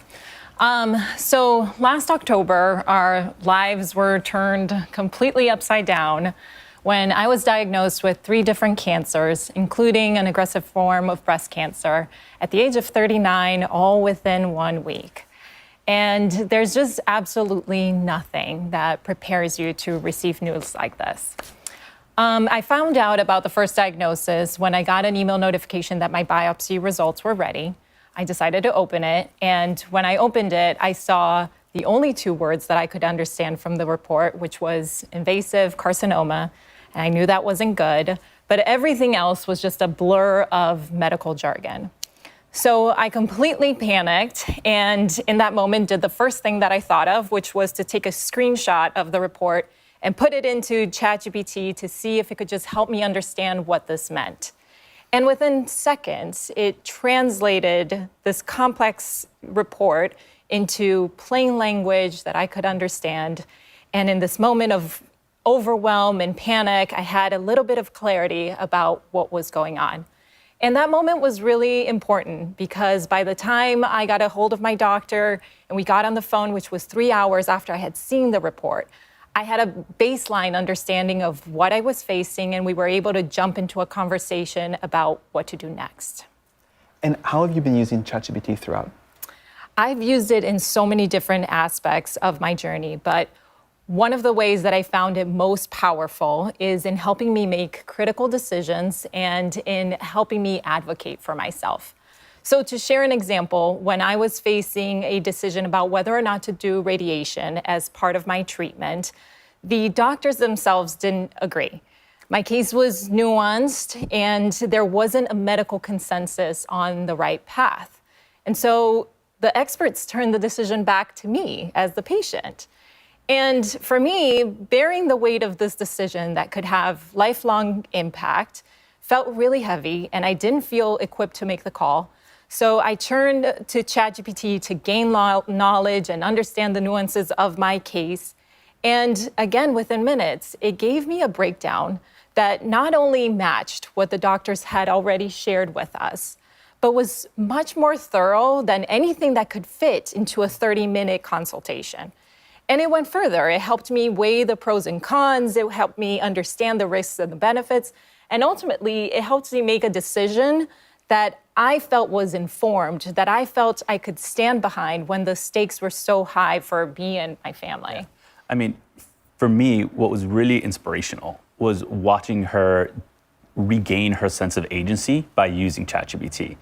So last October, our lives were turned completely upside down when I was diagnosed with 3 different cancers, including an aggressive form of breast cancer, at the age of 39, all within 1 week. And there's just absolutely nothing that prepares you to receive news like this. I found out about the first diagnosis when I got an email notification that my biopsy results were ready. I decided to open it, and when I opened it, I saw the only 2 words that I could understand from the report, which was invasive carcinoma, and I knew that wasn't good, but everything else was just a blur of medical jargon. So I completely panicked, and in that moment did the first thing that I thought of, which was to take a screenshot of the report and put it into ChatGPT to see if it could just help me understand what this meant. And within seconds, it translated this complex report into plain language that I could understand. And in this moment of overwhelm and panic, I had a little bit of clarity about what was going on. And that moment was really important because by the time I got a hold of my doctor and we got on the phone, which was 3 hours after I had seen the report, I had a baseline understanding of what I was facing, and we were able to jump into a conversation about what to do next. And how have you been using ChatGPT throughout? I've used it in so many different aspects of my journey, but one of the ways that I found it most powerful is in helping me make critical decisions and in helping me advocate for myself. So to share an example, when I was facing a decision about whether or not to do radiation as part of my treatment, the doctors themselves didn't agree. My case was nuanced and there wasn't a medical consensus on the right path. And so the experts turned the decision back to me as the patient. And for me, bearing the weight of this decision that could have lifelong impact felt really heavy, and I didn't feel equipped to make the call. So I turned to ChatGPT to gain knowledge and understand the nuances of my case. And again, within minutes, it gave me a breakdown that not only matched what the doctors had already shared with us, but was much more thorough than anything that could fit into a 30-minute consultation. And it went further. It helped me weigh the pros and cons. It helped me understand the risks and the benefits. And ultimately, it helped me make a decision that I felt was informed, that I felt I could stand behind when the stakes were so high for me and my family. Yeah. I mean, for me, what was really inspirational was watching her regain her sense of agency by using ChatGPT.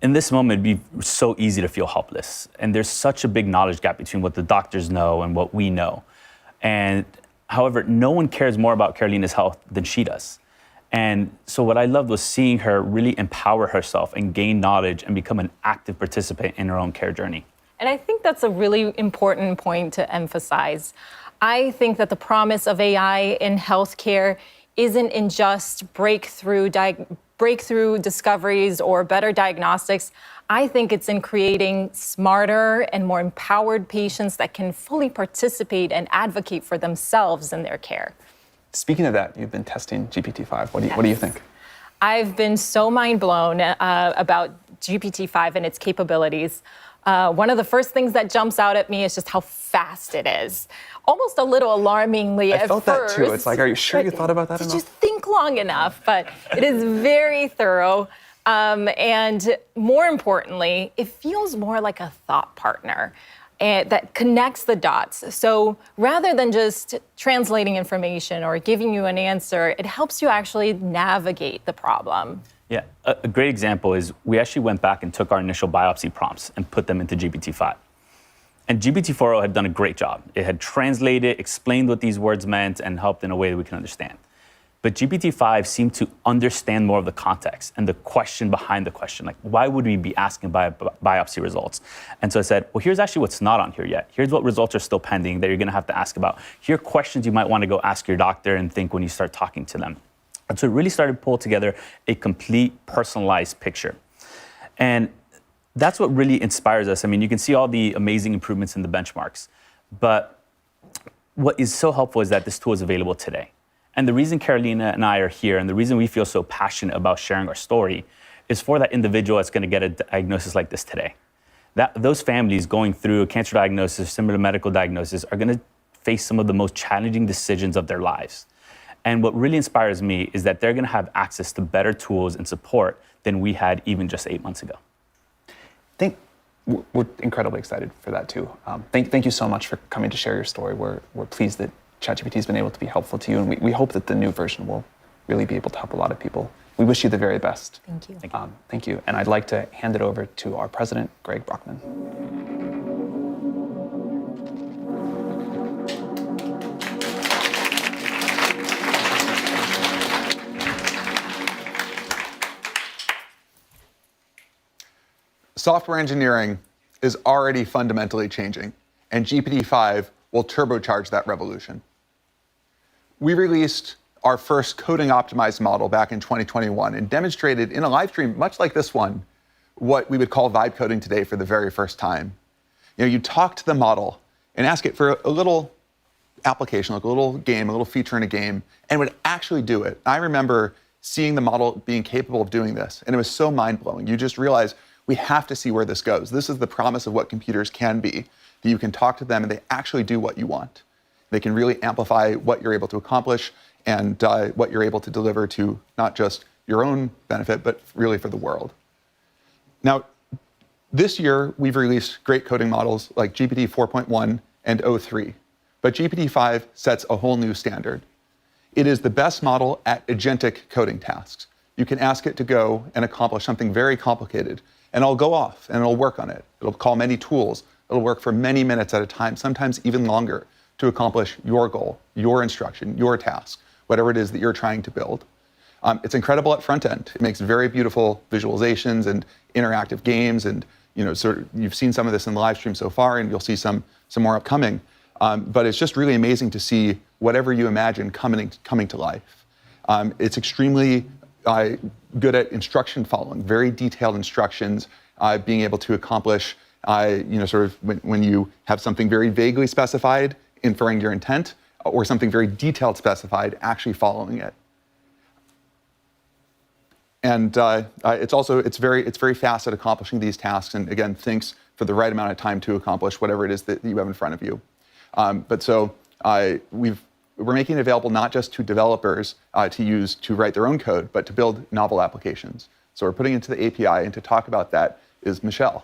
In this moment, it'd be so easy to feel helpless. And there's such a big knowledge gap between what the doctors know and what we know. And however, no one cares more about Carolina's health than she does. And so what I loved was seeing her really empower herself and gain knowledge and become an active participant in her own care journey. And I think that's a really important point to emphasize. I think that the promise of AI in healthcare isn't in just breakthrough discoveries or better diagnostics. I think it's in creating smarter and more empowered patients that can fully participate and advocate for themselves in their care. Speaking of that, you've been testing GPT-5. What do you think? I've been so mind blown about GPT-5 and its capabilities. One of the first things that jumps out at me is just how fast it is. Almost a little alarmingly at first. I felt that too. It's like, are you sure you thought about that enough? Did you think long enough? But it is very thorough. And more importantly, it feels more like a thought partner that connects the dots. So rather than just translating information or giving you an answer, it helps you actually navigate the problem. Yeah, a great example is we actually went back and took our initial biopsy prompts and put them into GPT-5. And GPT-4o had done a great job. It had translated, explained what these words meant, and helped in a way that we can understand. But GPT-5 seemed to understand more of the context and the question behind the question. Like, why would we be asking biopsy results? And so I said, well, here's actually what's not on here yet. Here's what results are still pending that you're going to have to ask about. Here are questions you might want to go ask your doctor and think when you start talking to them. And so it really started to pull together a complete personalized picture. And that's what really inspires us. I mean, you can see all the amazing improvements in the benchmarks, but what is so helpful is that this tool is available today. And the reason Carolina and I are here, and the reason we feel so passionate about sharing our story, is for that individual that's going to get a diagnosis like this today. Those families going through a cancer diagnosis, similar medical diagnosis, are going to face some of the most challenging decisions of their lives. And what really inspires me is that they're going to have access to better tools and support than we had even just 8 months ago. We're incredibly excited for that too. Thank you so much for coming to share your story. We're pleased that ChatGPT has been able to be helpful to you, and we hope that the new version will really be able to help a lot of people. We wish you the very best. Thank you. Thank you. And I'd like to hand it over to our president, Greg Brockman. Software engineering is already fundamentally changing, and GPT-5 will turbocharge that revolution. We released our first coding-optimized model back in 2021 and demonstrated in a live stream, much like this one, what we would call vibe coding today for the very first time. You talk to the model and ask it for a little application, like a little game, a little feature in a game, and it would actually do it. I remember seeing the model being capable of doing this, and it was so mind-blowing. You just realize, we have to see where this goes. This is the promise of what computers can be, that you can talk to them and they actually do what you want. They can really amplify what you're able to accomplish and what you're able to deliver to not just your own benefit, but really for the world. Now, this year, we've released great coding models like GPT 4.1 and o3, but GPT-5 sets a whole new standard. It is the best model at agentic coding tasks. You can ask it to go and accomplish something very complicated, and it'll go off and it'll work on it. It'll call many tools. It'll work for many minutes at a time, sometimes even longer, to accomplish your goal, your instruction, your task, whatever it is that you're trying to build. It's incredible at front end. It makes very beautiful visualizations and interactive games, and you've seen some of this in the live stream so far, and you'll see some more upcoming. But it's just really amazing to see whatever you imagine coming to life. It's extremely good at instruction following, very detailed instructions, being able to accomplish, when you have something very vaguely specified, inferring your intent, or something very detailed specified, actually following it. And it's very fast at accomplishing these tasks, and again, thinks for the right amount of time to accomplish whatever it is that you have in front of you. We're making it available not just to developers to use to write their own code, but to build novel applications. So we're putting it into the API, and to talk about that is Michelle.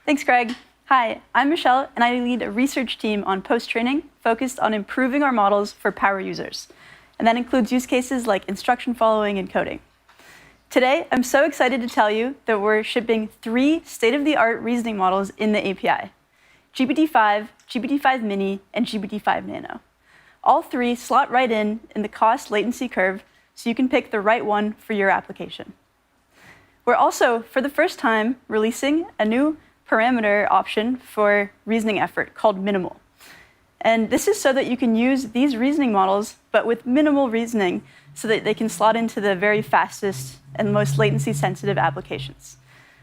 Thanks, Greg. Hi, I'm Michelle, and I lead a research team on post-training focused on improving our models for power users. And that includes use cases like instruction following and coding. Today, I'm so excited to tell you that we're shipping 3 state-of-the-art reasoning models in the API: GPT-5, GPT-5 Mini, and GPT-5 Nano. All 3 slot right in the cost latency curve, so you can pick the right one for your application. We're also, for the first time, releasing a new parameter option for reasoning effort called minimal. And this is so that you can use these reasoning models, but with minimal reasoning, so that they can slot into the very fastest and most latency-sensitive applications.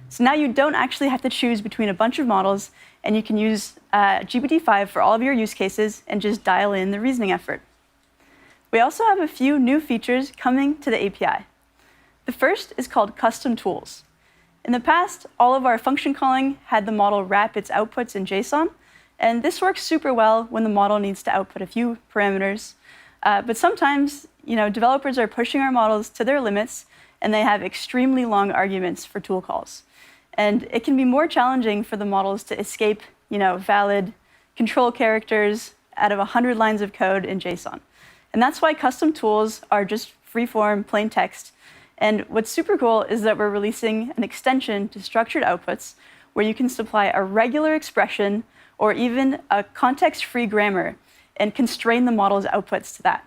So now you don't actually have to choose between a bunch of models, and you can use GPT-5 for all of your use cases and just dial in the reasoning effort. We also have a few new features coming to the API. The first is called custom tools. In the past, all of our function calling had the model wrap its outputs in JSON, and this works super well when the model needs to output a few parameters. But sometimes, developers are pushing our models to their limits, and they have extremely long arguments for tool calls. And it can be more challenging for the models to escape, valid control characters out of 100 lines of code in JSON. And that's why custom tools are just free-form, plain text. And what's super cool is that we're releasing an extension to structured outputs where you can supply a regular expression or even a context-free grammar and constrain the model's outputs to that.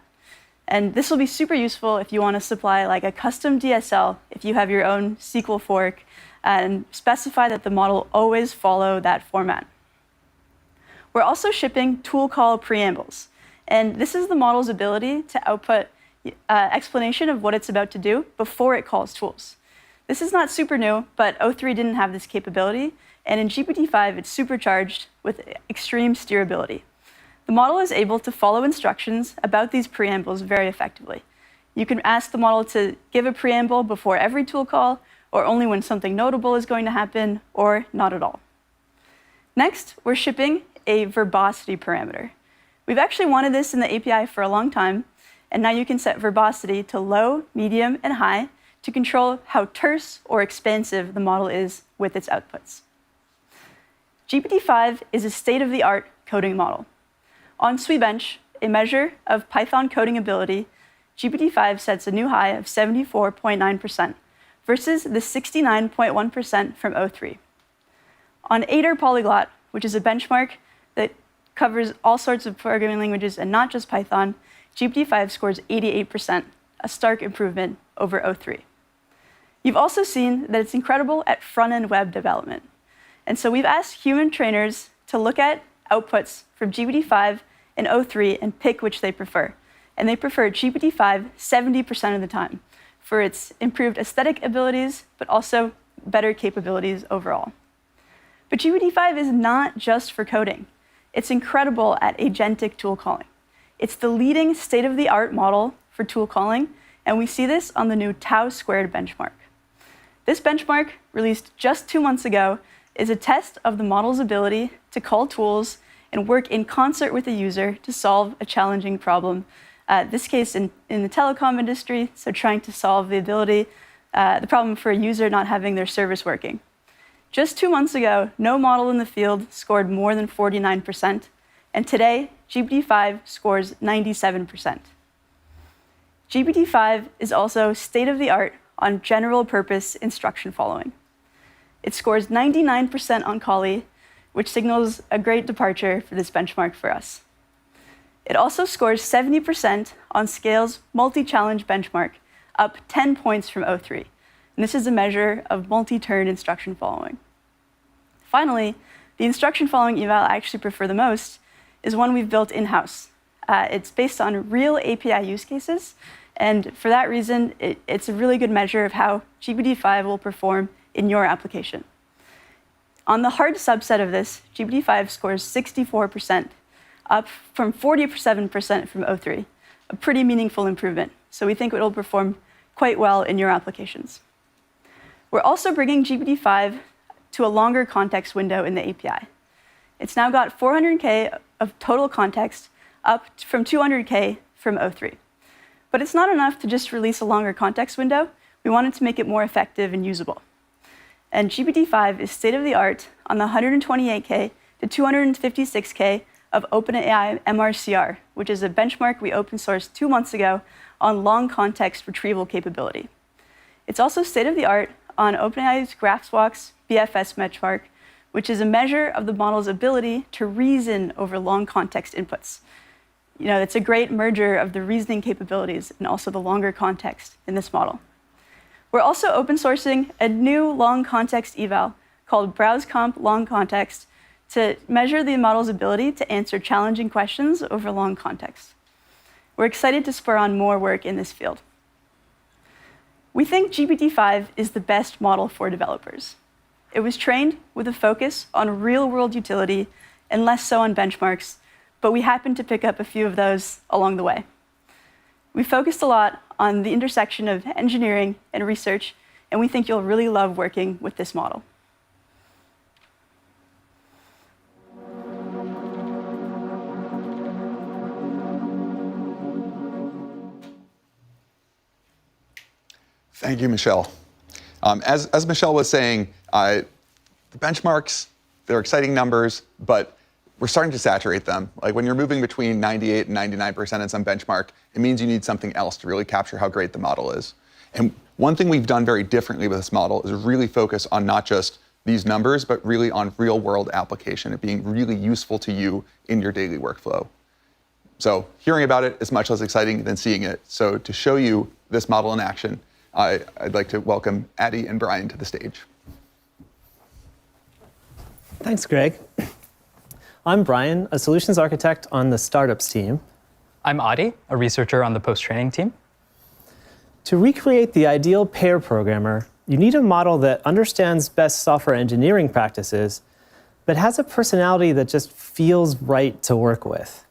And this will be super useful if you want to supply like a custom DSL, if you have your own SQL fork, and specify that the model always follow that format. We're also shipping tool call preambles. And this is the model's ability to output explanation of what it's about to do before it calls tools. This is not super new, but o3 didn't have this capability, And in GPT-5, it's supercharged with extreme steerability. The model is able to follow instructions about these preambles very effectively. You can ask the model to give a preamble before every tool call, or only when something notable is going to happen, or not at all. Next, we're shipping a verbosity parameter. We've actually wanted this in the API for a long time, and now you can set verbosity to low, medium, and high to control how terse or expansive the model is with its outputs. GPT-5 is a state-of-the-art coding model. On SweBench, a measure of Python coding ability, GPT-5 sets a new high of 74.9% versus the 69.1% from O3. On Aider Polyglot, which is a benchmark that covers all sorts of programming languages and not just Python, GPT-5 scores 88%, a stark improvement over O3. You've also seen that it's incredible at front-end web development. And so we've asked human trainers to look at outputs from GPT-5 and O3 and pick which they prefer. And they prefer GPT-5 70% of the time for its improved aesthetic abilities, but also better capabilities overall. But GPT-5 is not just for coding. It's incredible at agentic tool calling. It's the leading state-of-the-art model for tool calling, and we see this on the new Tau squared benchmark. This benchmark, released just 2 months ago, is a test of the model's ability to call tools and work in concert with the user to solve a challenging problem. This case in the telecom industry, so trying to solve the problem for a user not having their service working. Just 2 months ago, no model in the field scored more than 49%, and today, GPT-5 scores 97%. GPT-5 is also state-of-the-art on general-purpose instruction following. It scores 99% on Collie, which signals a great departure for this benchmark for us. It also scores 70% on Scale's multi-challenge benchmark, up 10 points from O3. And this is a measure of multi-turn instruction following. Finally, the instruction following eval I actually prefer the most is one we've built in-house. It's based on real API use cases, and for that reason, it's a really good measure of how GPT-5 will perform in your application. On the hard subset of this, GPT-5 scores 64%, up from 47% from O3, a pretty meaningful improvement. So we think it will perform quite well in your applications. We're also bringing GPT-5 to a longer context window in the API. It's now got 400K of total context, up from 200K from O3. But it's not enough to just release a longer context window. We wanted to make it more effective and usable. And GPT-5 is state-of-the-art on the 128K to 256K of OpenAI MRCR, which is a benchmark we open sourced 2 months ago on long context retrieval capability. It's also state-of-the-art on OpenAI's GraphsWalk's BFS benchmark, which is a measure of the model's ability to reason over long context inputs. It's a great merger of the reasoning capabilities and also the longer context in this model. We're also open sourcing a new long context eval called BrowseComp Long Context to measure the model's ability to answer challenging questions over long context. We're excited to spur on more work in this field. We think GPT-5 is the best model for developers. It was trained with a focus on real-world utility and less so on benchmarks, but we happened to pick up a few of those along the way. We focused a lot on the intersection of engineering and research, and we think you'll really love working with this model. Thank you, Michelle. As Michelle was saying, the benchmarks, they're exciting numbers, but we're starting to saturate them. Like when you're moving between 98 and 99% in some benchmark, it means you need something else to really capture how great the model is. And one thing we've done very differently with this model is really focus on not just these numbers, but really on real world application, it being really useful to you in your daily workflow. So hearing about it is much less exciting than seeing it. So to show you this model in action, I'd like to welcome Addie and Brian to the stage. Thanks, Greg. I'm Brian, a solutions architect on the startups team. I'm Adi, a researcher on the post-training team. To recreate the ideal pair programmer, You need a model that understands best software engineering practices, but has a personality that just feels right to work with.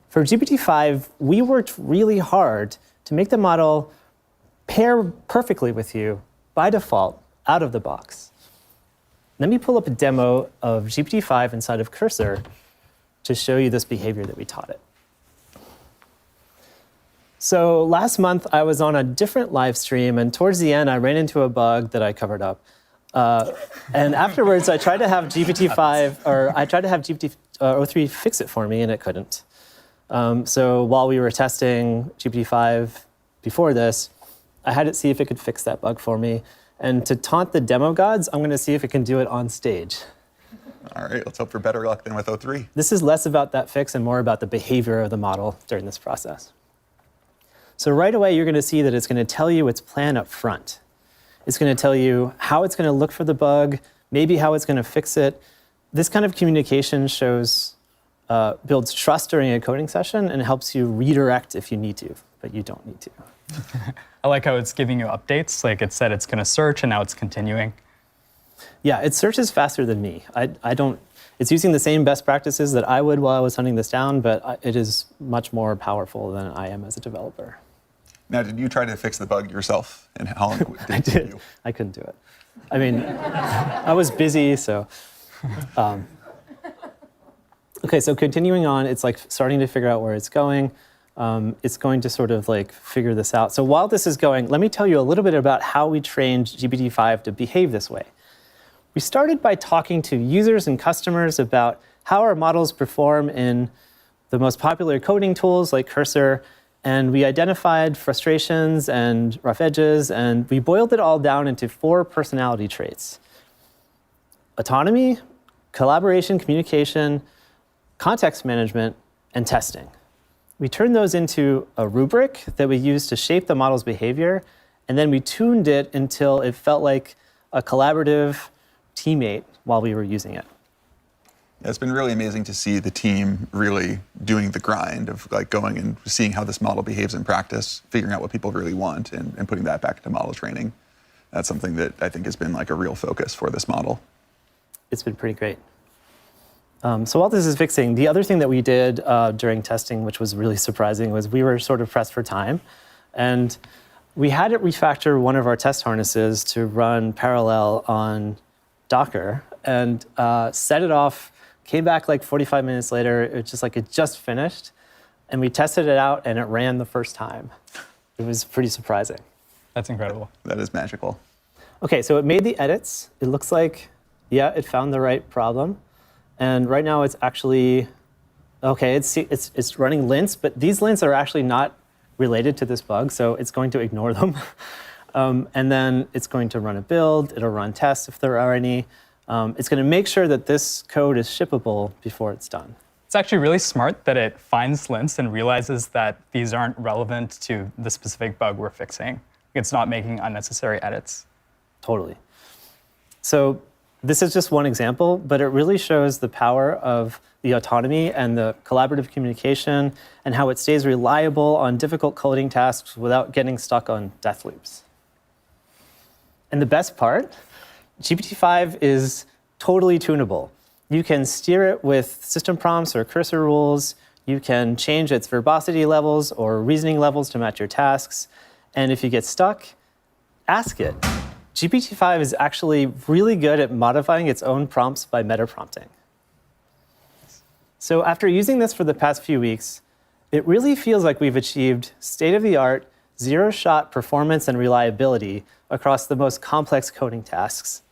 For GPT-5, we worked really hard to make the model pair perfectly with you by default, out of the box. Let me pull up a demo of GPT-5 inside of Cursor to show you this behavior that we taught it. So last month, I was on a different live stream, and towards the end, I ran into a bug that I covered up. And afterwards, I tried to have GPT-3 fix it for me, and it couldn't. So while we were testing GPT-5 before this, I had it see if it could fix that bug for me. And to taunt the demo gods, I'm going to see if it can do it on stage. All right, let's hope for better luck than with O3. This is less about that fix and more about the behavior of the model during this process. So right away, you're going to see that it's going to tell you its plan up front. It's going to tell you how it's going to look for the bug, maybe how it's going to fix it. This kind of communication builds trust during a coding session and helps you redirect if you need to, but you don't need to. I like how it's giving you updates. Like it said it's going to search, and now it's continuing. Yeah, it searches faster than me. It's using the same best practices that I would while I was hunting this down, but it is much more powerful than I am as a developer. Now, did you try to fix the bug yourself? And how long did it take you? I couldn't do it. I mean, I was busy, so. Okay, so continuing on, it's like starting to figure out where it's going. It's going to sort of like figure this out. So while this is going, let me tell you a little bit about how we trained GPT-5 to behave this way. We started by talking to users and customers about how our models perform in the most popular coding tools like Cursor, and we identified frustrations and rough edges, and we boiled it all down into 4 personality traits: autonomy, collaboration, communication, context management, and testing. We turned those into a rubric that we used to shape the model's behavior, and then we tuned it until it felt like a collaborative teammate while we were using it. Yeah, it's been really amazing to see the team really doing the grind of like going and seeing how this model behaves in practice, figuring out what people really want, and putting that back into model training. That's something that I think has been like a real focus for this model. It's been pretty great. So while this is fixing, the other thing that we did during testing, which was really surprising, was we were sort of pressed for time. And we had it refactor one of our test harnesses to run parallel on Docker and set it off, came back like 45 minutes later. It's just like it just finished. And we tested it out, and it ran the first time. It was pretty surprising. That's incredible. That is magical. OK, so it made the edits. It looks like, yeah, it found the right problem. And right now it's actually, OK, it's running lints, but these lints are actually not related to this bug, so it's going to ignore them. And then it's going to run a build. It'll run tests if there are any. It's going to make sure that this code is shippable before it's done. It's actually really smart that it finds lints and realizes that these aren't relevant to the specific bug we're fixing. It's not making unnecessary edits. Totally. So this is just one example, but it really shows the power of the autonomy and the collaborative communication and how it stays reliable on difficult coding tasks without getting stuck on death loops. And the best part, GPT-5 is totally tunable. You can steer it with system prompts or cursor rules. You can change its verbosity levels or reasoning levels to match your tasks. And if you get stuck, ask it. GPT-5 is actually really good at modifying its own prompts by meta-prompting. So after using this for the past few weeks, it really feels like we've achieved state-of-the-art, zero-shot performance and reliability across the most complex coding tasks.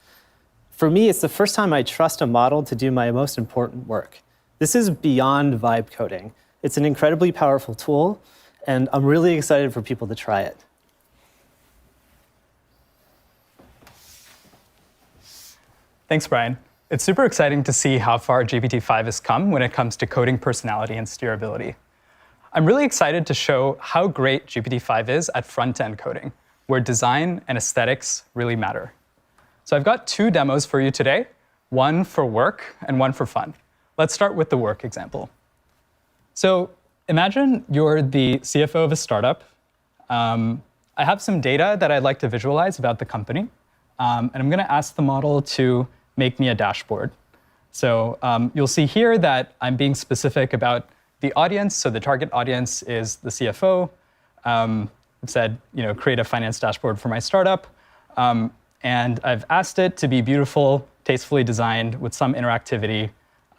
For me, it's the first time I trust a model to do my most important work. This is beyond vibe coding. It's an incredibly powerful tool, and I'm really excited for people to try it. Thanks, Brian. It's super exciting to see how far GPT-5 has come when it comes to coding personality and steerability. I'm really excited to show how great GPT-5 is at front-end coding, where design and aesthetics really matter. So I've got 2 demos for you today, one for work and one for fun. Let's start with the work example. So imagine you're the CFO of a startup. I have some data that I'd like to visualize about the company. and I'm going to ask the model to make me a dashboard. So you'll see here that I'm being specific about the audience. So the target audience is the CFO. I've said, create a finance dashboard for my startup. And I've asked it to be beautiful, tastefully designed with some interactivity,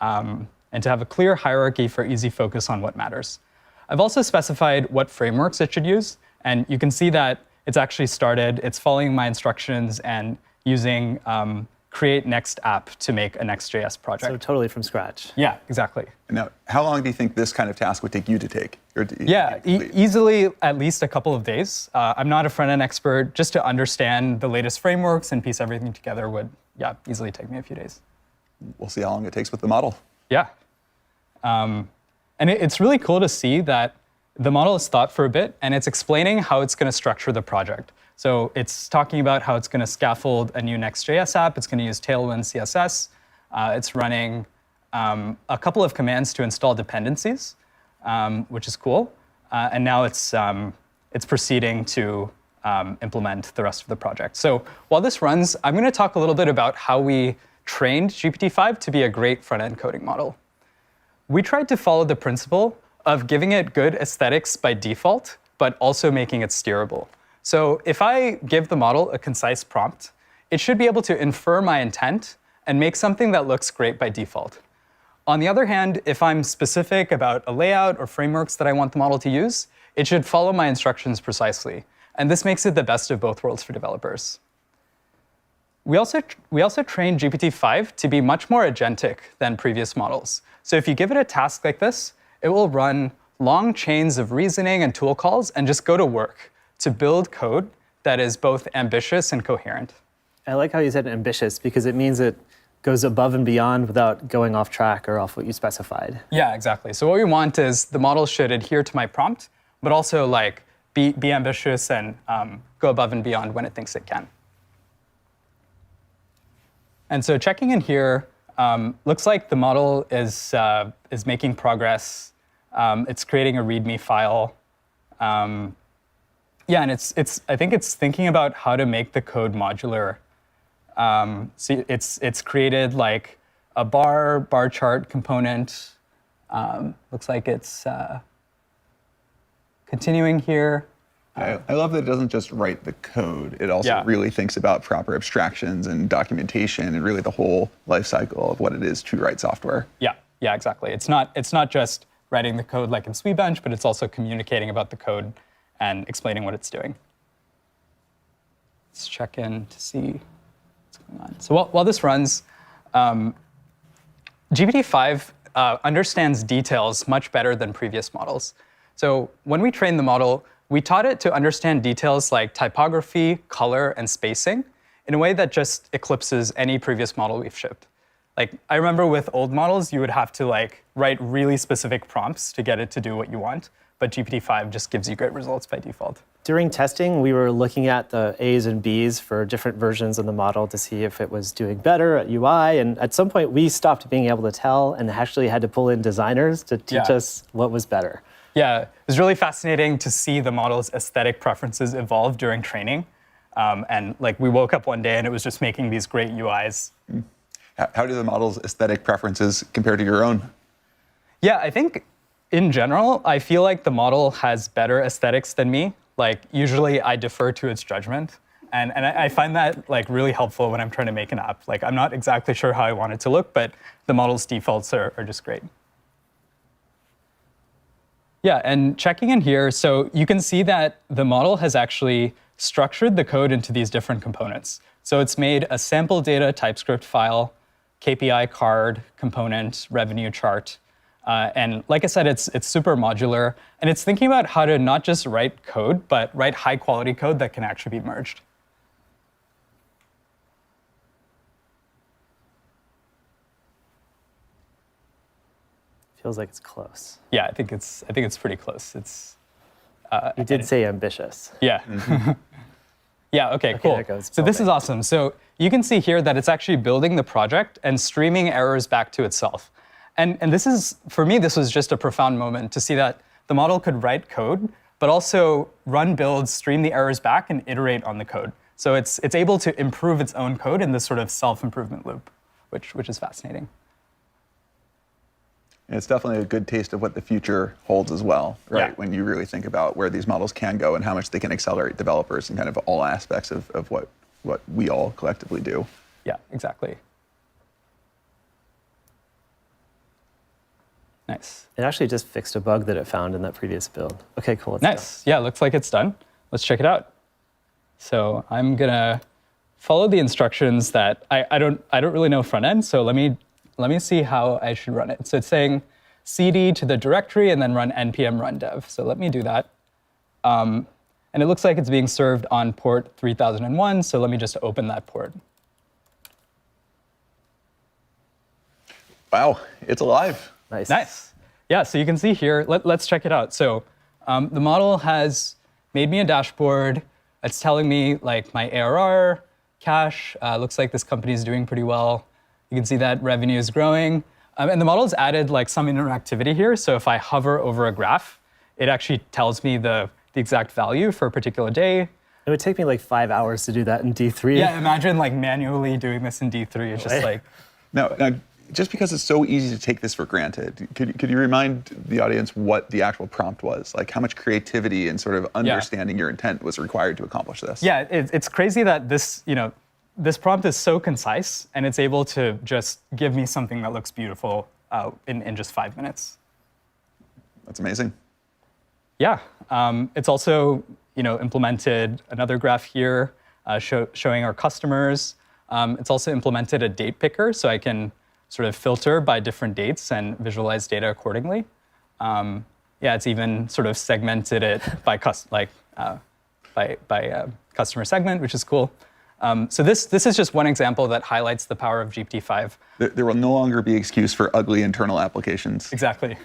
and to have a clear hierarchy for easy focus on what matters. I've also specified what frameworks it should use. And you can see that it's actually started. It's following my instructions and using create next app to make a Next.js project. So totally from scratch. Yeah, exactly. Now, how long do you think this kind of task would take you to take? Easily at least a couple of days. I'm not a front-end expert. Just to understand the latest frameworks and piece everything together would, easily take me a few days. We'll see how long it takes with the model. Yeah. And it's really cool to see that the model is thought for a bit, and it's explaining how it's going to structure the project. So it's talking about how it's going to scaffold a new Next.js app. It's going to use Tailwind CSS. It's running a couple of commands to install dependencies, which is cool. And now it's proceeding to implement the rest of the project. So while this runs, I'm going to talk a little bit about how we trained GPT-5 to be a great front-end coding model. We tried to follow the principle of giving it good aesthetics by default, but also making it steerable. So if I give the model a concise prompt, it should be able to infer my intent and make something that looks great by default. On the other hand, if I'm specific about a layout or frameworks that I want the model to use, it should follow my instructions precisely. And this makes it the best of both worlds for developers. We also trained GPT-5 to be much more agentic than previous models. So if you give it a task like this, it will run long chains of reasoning and tool calls and just go to work to build code that is both ambitious and coherent. I like how you said ambitious, because it means it goes above and beyond without going off track or off what you specified. Yeah, exactly. So what we want is the model should adhere to my prompt, but also be ambitious and go above and beyond when it thinks it can. And so checking in here, looks like the model is making progress. It's creating a README file. And I think it's thinking about how to make the code modular. So it's created like a bar chart component. Looks like it's continuing here. I love that it doesn't just write the code. It also really thinks about proper abstractions and documentation and really the whole life cycle of what it is to write software. Yeah, exactly. It's not just writing the code like in SweBench, but it's also communicating about the code and explaining what it's doing. Let's check in to see what's going on. So while this runs, GPT-5 understands details much better than previous models. So when we trained the model, we taught it to understand details like typography, color, and spacing in a way that just eclipses any previous model we've shipped. I remember with old models, you would have to write really specific prompts to get it to do what you want, but GPT-5 just gives you great results by default. During testing, we were looking at the A's and B's for different versions of the model to see if it was doing better at UI, and at some point we stopped being able to tell and actually had to pull in designers to teach us what was better. Yeah, it was really fascinating to see the model's aesthetic preferences evolve during training. And we woke up one day and it was just making these great UIs. How do the model's aesthetic preferences compare to your own? Yeah, I think in general, I feel like the model has better aesthetics than me. Usually I defer to its judgment. And I find that really helpful when I'm trying to make an app. I'm not exactly sure how I want it to look, but the model's defaults are just great. Yeah, and checking in here, so you can see that the model has actually structured the code into these different components. So it's made a sample data TypeScript file, KPI card, component, revenue chart. And like I said, it's super modular. And it's thinking about how to not just write code, but write high quality code that can actually be merged. Feels like it's close. Yeah, I think it's pretty close. It's. You did say ambitious. Yeah. Yeah, okay, cool. So this is awesome. So you can see here that it's actually building the project and streaming errors back to itself. And this is, for me, this was just a profound moment to see that the model could write code, but also run builds, stream the errors back, and iterate on the code. So it's able to improve its own code in this sort of self-improvement loop, which is fascinating. And it's definitely a good taste of what the future holds as well, right? Yeah. When you really think about where these models can go and how much they can accelerate developers and kind of all aspects of what we all collectively do. Yeah, exactly. Nice. It actually just fixed a bug that it found in that previous build. Okay, cool. It's Nice. Yeah, looks like it's done. Let's check it out. So I'm gonna follow the instructions that I don't really know front end. So let me see how I should run it. So it's saying cd to the directory and then run npm run dev. So let me do that. And it looks like it's being served on port 3001. So let me just open that port. Wow, it's alive. Nice. Nice. Yeah, so you can see here, let's check it out. So the model has made me a dashboard. It's telling me like my ARR, cash. Looks like this company is doing pretty well. You can see that revenue is growing. And the model's added like some interactivity here. So if I hover over a graph, it actually tells me the exact value for a particular day. It would take me like 5 hours to do that in D3. Yeah, imagine like manually doing this in D3. It's just like... Now, just because it's so easy to take this for granted, could you remind the audience what the actual prompt was? Like how much creativity and sort of understanding your intent was required to accomplish this? Yeah, it's crazy that this prompt is so concise and it's able to just give me something that looks beautiful in just 5 minutes. That's amazing. Yeah, it's also implemented another graph here showing our customers. It's also implemented a date picker, so I can sort of filter by different dates and visualize data accordingly. Yeah, it's even sort of segmented it by customer segment, which is cool. So this is just one example that highlights the power of GPT-5. There will no longer be excuse for ugly internal applications. Exactly.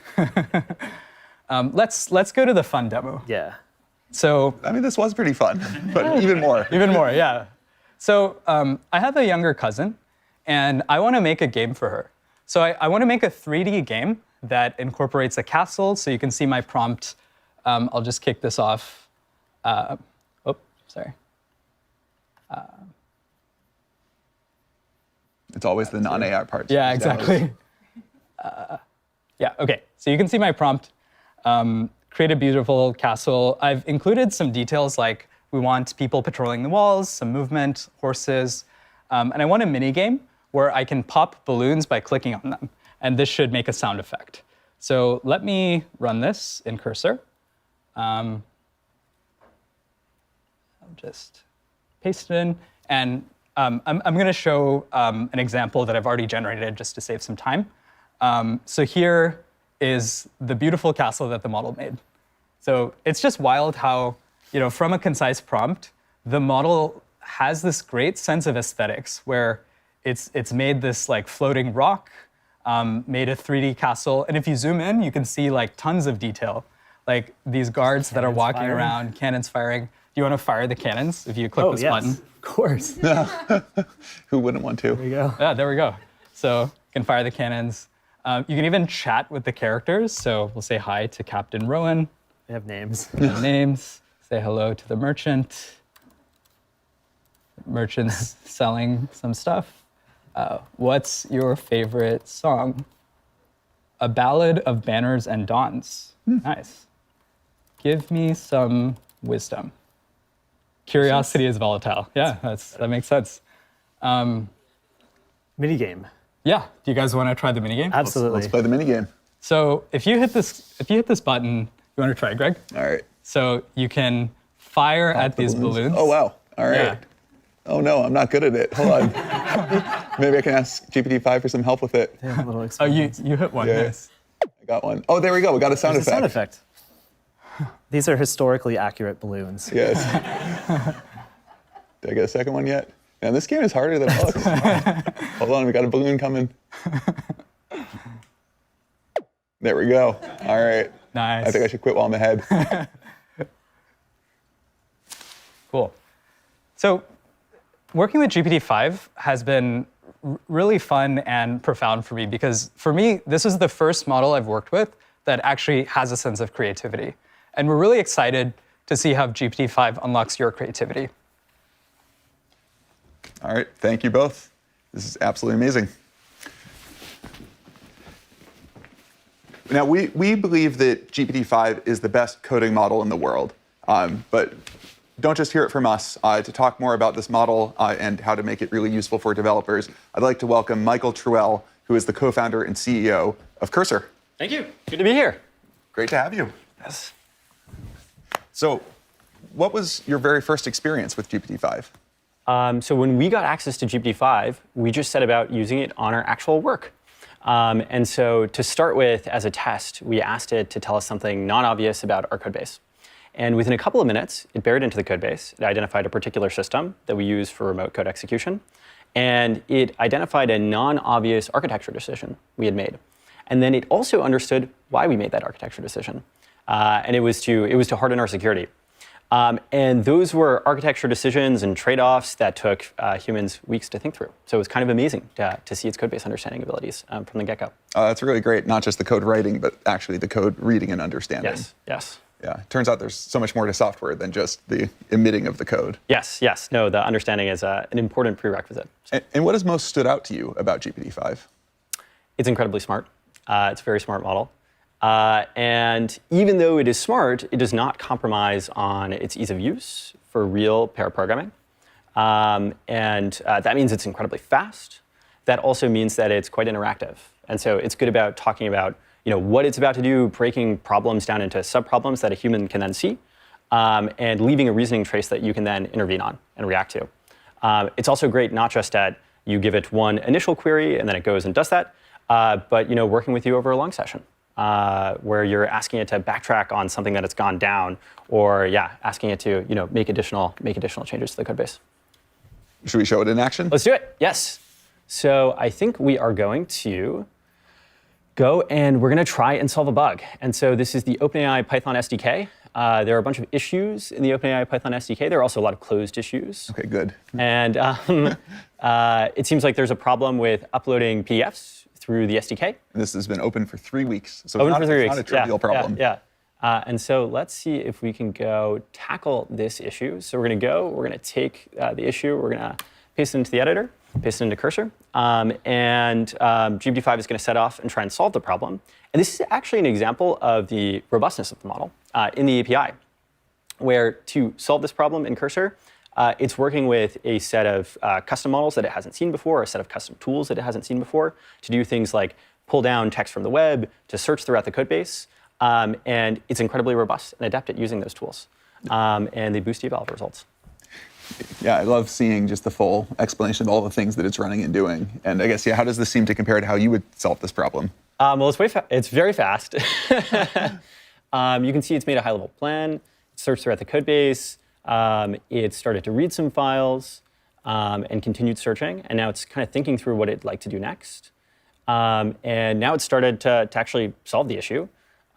Let's go to the fun demo. Yeah. So I mean, this was pretty fun, but even more. Even more, yeah. So I have a younger cousin, and I want to make a game for her. So I want to make a 3D game that incorporates a castle. So you can see my prompt. I'll just kick this off. Sorry. It's always the non-AI part. Yeah, exactly. Yeah, OK. So you can see my prompt. Create a beautiful castle. I've included some details like we want people patrolling the walls, some movement, horses. And I want a mini game where I can pop balloons by clicking on them. And this should make a sound effect. So let me run this in Cursor. I'll just paste it in. And I'm going to show an example that I've already generated just to save some time. So here is the beautiful castle that the model made. So it's just wild how, from a concise prompt, the model has this great sense of aesthetics where it's made this like floating rock, made a 3D castle. And if you zoom in, you can see like tons of detail, like these guards that are walking around, cannons firing. Do you want to fire the cannons if you click this button? Of course. Who wouldn't want to? There you go. Yeah, there we go. So you can fire the cannons. You can even chat with the characters. So we'll say hi to Captain Rowan. They have names. They have names. Say hello to the merchant. Merchant's selling some stuff. What's your favorite song? A Ballad of Banners and Dawns. Nice. Give me some wisdom. Curiosity is volatile. Yeah, that makes sense. Minigame. Yeah. Do you guys want to try the minigame? Absolutely. Let's play the minigame. So if you hit this button, you want to try, Greg? All right. So you can fire at these balloons. Oh, wow. All right. Yeah. Oh, no, I'm not good at it. Hold on. Maybe I can ask GPT-5 for some help with it. They have a little Oh, you hit one. Yeah. Nice. I got one. Oh, there we go. We got a sound There's effect. a sound effect. These are historically accurate balloons. Yes. Did I get a second one yet? Man, this game is harder than it looks. Hold on, we got a balloon coming. There we go. All right. Nice. I think I should quit while I'm ahead. Cool. So working with GPT-5 has been really fun and profound for me because for me, this is the first model I've worked with that actually has a sense of creativity. And we're really excited to see how GPT-5 unlocks your creativity. All right, thank you both. This is absolutely amazing. Now, we believe that GPT-5 is the best coding model in the world, but don't just hear it from us. To talk more about this model and how to make it really useful for developers, I'd like to welcome Michael Truell, who is the co-founder and CEO of Cursor. Thank you. Good to be here. Great to have you. Yes. So, what was your very first experience with GPT-5? So when we got access to GPT-5, we just set about using it on our actual work. And so to start with, as a test, we asked it to tell us something non-obvious about our code base. And within a couple of minutes, it buried into the code base. It identified a particular system that we use for remote code execution. And it identified a non-obvious architecture decision we had made. And then it also understood why we made that architecture decision. And it was to harden our security. And those were architecture decisions and trade-offs that took humans weeks to think through. So it was kind of amazing to see its code base understanding abilities from the get-go. That's really great. Not just the code writing, but actually the code reading and understanding. Yes, yes. Yeah, turns out there's so much more to software than just the emitting of the code. Yes, yes. No, the understanding is an important prerequisite. And what has most stood out to you about GPT-5? It's incredibly smart. It's a very smart model. And even though it is smart, it does not compromise on its ease of use for real pair programming. That means it's incredibly fast. That also means that it's quite interactive. And so it's good about talking about what it's about to do, breaking problems down into subproblems that a human can then see, and leaving a reasoning trace that you can then intervene on and react to. It's also great not just at you give it one initial query and then it goes and does that, but working with you over a long session. Where you're asking it to backtrack on something that it's gone down, or asking it to make additional changes to the code base. Should we show it in action? Let's do it. Yes. So I think we are going to go and we're going to try and solve a bug. And so this is the OpenAI Python SDK. There are a bunch of issues in the OpenAI Python SDK. There are also a lot of closed issues. Okay, good. And it seems like there's a problem with uploading PDFs through the SDK. This has been open for 3 weeks, so open it's for 3 weeks. Not a trivial problem. Yeah. And so let's see if we can go tackle this issue. So we're going to take the issue, we're going to paste it into the editor, paste it into Cursor, and GPT-5 is going to set off and try and solve the problem. And this is actually an example of the robustness of the model in the API, where to solve this problem in Cursor, it's working with a set of custom models that it hasn't seen before, a set of custom tools that it hasn't seen before, to do things like pull down text from the web, to search throughout the code base. And it's incredibly robust and adept at using those tools. And they boost eval results. Yeah, I love seeing just the full explanation of all the things that it's running and doing. And I guess, how does this seem to compare to how you would solve this problem? Well, it's very fast. You can see it's made a high-level plan, searched throughout the code base. It started to read some files and continued searching. And now it's kind of thinking through what it'd like to do next. And now it's started to actually solve the issue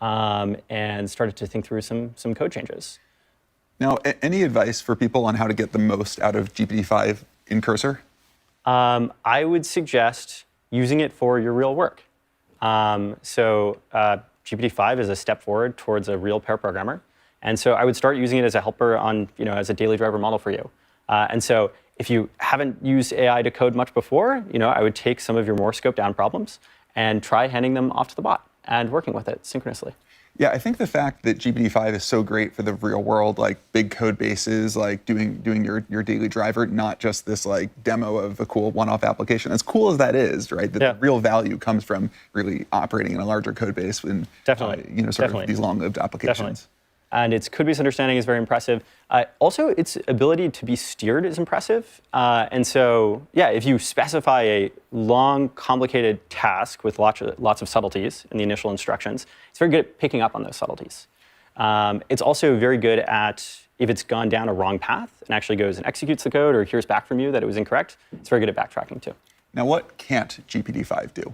and started to think through some code changes. Now, any advice for people on how to get the most out of GPT-5 in Cursor? I would suggest using it for your real work. GPT-5 is a step forward towards a real pair programmer. And so I would start using it as a helper on, as a daily driver model for you. And so if you haven't used AI to code much before, I would take some of your more scoped down problems and try handing them off to the bot and working with it synchronously. Yeah, I think the fact that GPT-5 is so great for the real world, like big code bases, like doing your daily driver, not just this like demo of a cool one-off application. As cool as that is, right? The real value comes from really operating in a larger code base and of these long-lived applications. Definitely. And its code base understanding is very impressive. Also, its ability to be steered is impressive. And so, if you specify a long, complicated task with lots of subtleties in the initial instructions, it's very good at picking up on those subtleties. It's also very good at, if it's gone down a wrong path and actually goes and executes the code or hears back from you that it was incorrect, it's very good at backtracking too. Now, what can't GPT-5 do?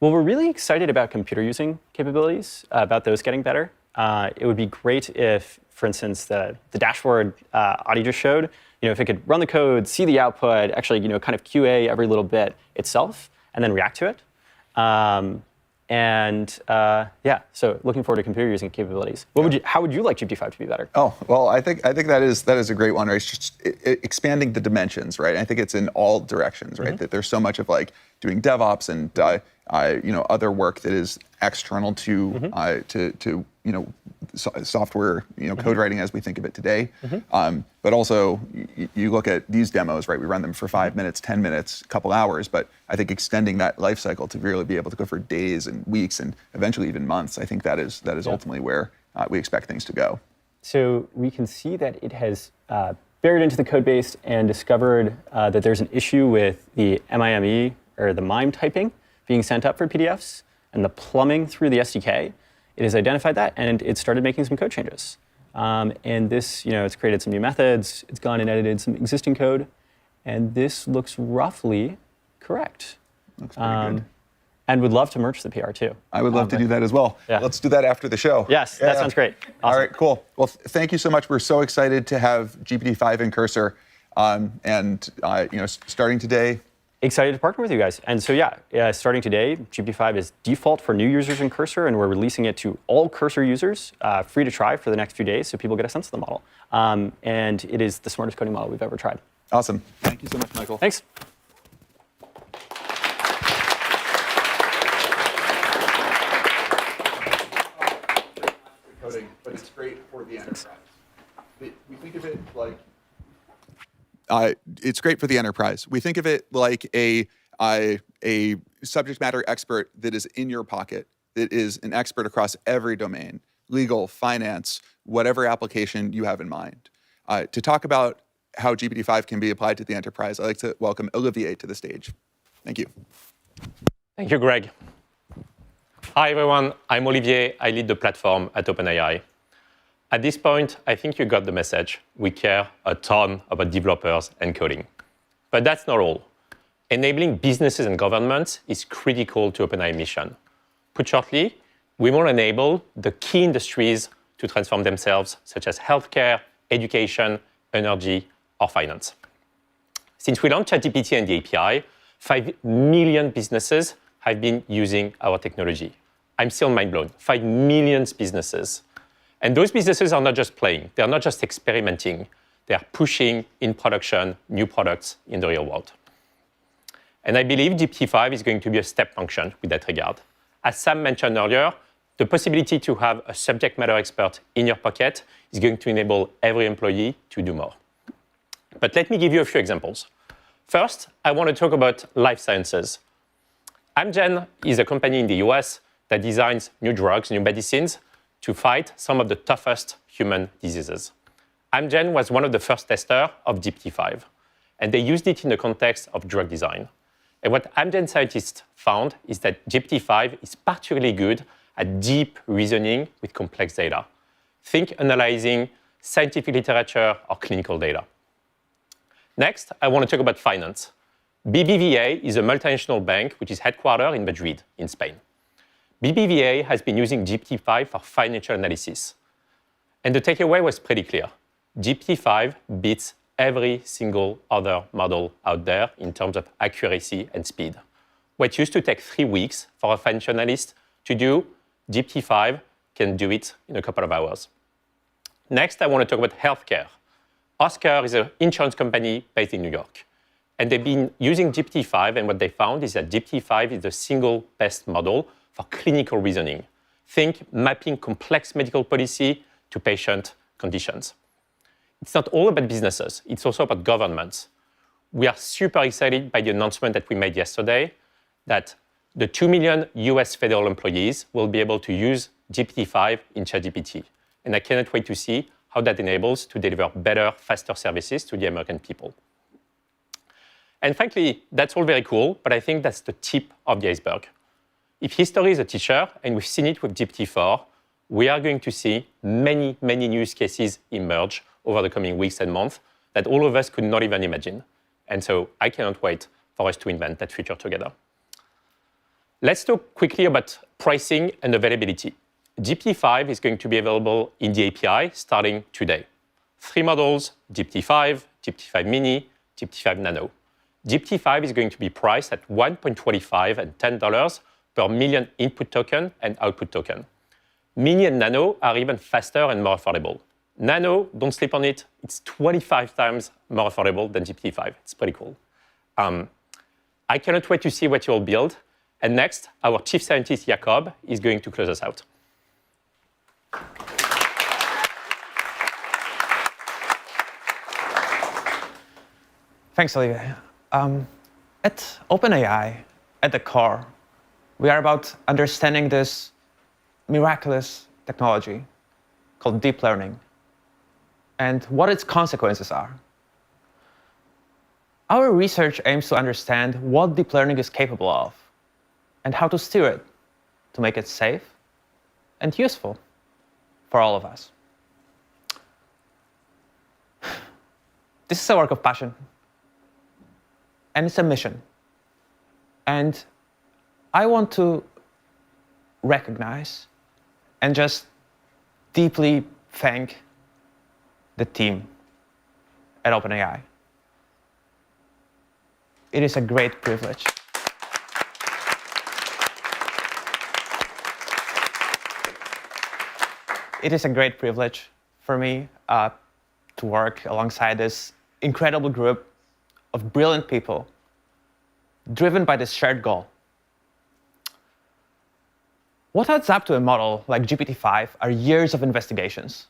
Well, we're really excited about computer using capabilities, about those getting better. It would be great if, for instance, the dashboard Adi just showed, if it could run the code, see the output, actually, kind of QA every little bit itself, and then react to it. Yeah, so looking forward to computer using capabilities. How would you like GPT-5 to be better? Oh, well, I think that is a great one, right? It's just expanding the dimensions, right? I think it's in all directions, right? That there's so much of like doing DevOps and other work that is external to software, code writing as we think of it today. But also, you look at these demos, right? We run them for 5 minutes, 10 minutes, a couple hours, but I think extending that life cycle to really be able to go for days and weeks and eventually even months, I think that is ultimately where we expect things to go. So we can see that it has buried into the code base and discovered that there's an issue with the MIME or the MIME typing being sent up for PDFs and the plumbing through the SDK. It has identified that and it started making some code changes. And this, it's created some new methods. It's gone and edited some existing code. And this looks roughly correct. Looks pretty good. And would love to merge the PR too. I would love to do that as well. Yeah. Let's do that after the show. Yes, that sounds great. Awesome. All right, cool. Well, thank you so much. We're so excited to have GPT-5 in Cursor. Starting today. Excited to partner with you guys. And so starting today, GPT-5 is default for new users in Cursor, and we're releasing it to all Cursor users, free to try for the next few days so people get a sense of the model. And it is the smartest coding model we've ever tried. Awesome. Thank you so much, Michael. Thanks. Coding, but it's great for the enterprise. We think of it like it's great for the enterprise. We think of it like a subject matter expert that is in your pocket, that is an expert across every domain, legal, finance, whatever application you have in mind. To talk about how GPT-5 can be applied to the enterprise, I'd like to welcome Olivier to the stage. Thank you. Thank you, Greg. Hi, everyone. I'm Olivier. I lead the platform at OpenAI. At this point, I think you got the message. We care a ton about developers and coding. But that's not all. Enabling businesses and governments is critical to OpenAI mission. Put shortly, we want to enable the key industries to transform themselves, such as healthcare, education, energy, or finance. Since we launched ChatGPT and the API, 5 million businesses have been using our technology. I'm still mind blown. 5 million businesses. And those businesses are not just playing. They're not just experimenting. They're pushing in production new products in the real world. And I believe GPT-5 is going to be a step function with that regard. As Sam mentioned earlier, the possibility to have a subject matter expert in your pocket is going to enable every employee to do more. But let me give you a few examples. First, I want to talk about life sciences. Amgen is a company in the US that designs new drugs, new medicines, to fight some of the toughest human diseases. Amgen was one of the first testers of GPT-5, and they used it in the context of drug design. And what Amgen scientists found is that GPT-5 is particularly good at deep reasoning with complex data. Think analyzing scientific literature or clinical data. Next, I want to talk about finance. BBVA is a multinational bank which is headquartered in Madrid, in Spain. BBVA has been using GPT-5 for financial analysis. And the takeaway was pretty clear. GPT-5 beats every single other model out there in terms of accuracy and speed. What used to take 3 weeks for a financial analyst to do, GPT-5 can do it in a couple of hours. Next, I want to talk about healthcare. Oscar is an insurance company based in New York. And they've been using GPT-5, and what they found is that GPT-5 is the single best model for clinical reasoning. Think mapping complex medical policy to patient conditions. It's not all about businesses, it's also about governments. We are super excited by the announcement that we made yesterday that the 2 million US federal employees will be able to use GPT-5 in ChatGPT. And I cannot wait to see how that enables to deliver better, faster services to the American people. And frankly, that's all very cool, but I think that's the tip of the iceberg. If history is a teacher, and we've seen it with GPT-4, we are going to see many, many use cases emerge over the coming weeks and months that all of us could not even imagine. And so I cannot wait for us to invent that future together. Let's talk quickly about pricing and availability. GPT-5 is going to be available in the API starting today. 3 models, GPT-5, GPT-5 Mini, GPT-5 Nano. GPT-5 is going to be priced at $1.25 and $10 per million input token and output token. Mini and Nano are even faster and more affordable. Nano, don't sleep on it, it's 25 times more affordable than GPT-5. It's pretty cool. I cannot wait to see what you'll build. And next, our chief scientist, Jakob, is going to close us out. Thanks, Olivier. At OpenAI, at the core, we are about understanding this miraculous technology called deep learning and what its consequences are. Our research aims to understand what deep learning is capable of and how to steer it to make it safe and useful for all of us. This is a work of passion, and it's a mission. And I want to recognize and just deeply thank the team at OpenAI. It is a great privilege. It is a great privilege for me to work alongside this incredible group of brilliant people driven by this shared goal. What adds up to a model like GPT-5 are years of investigations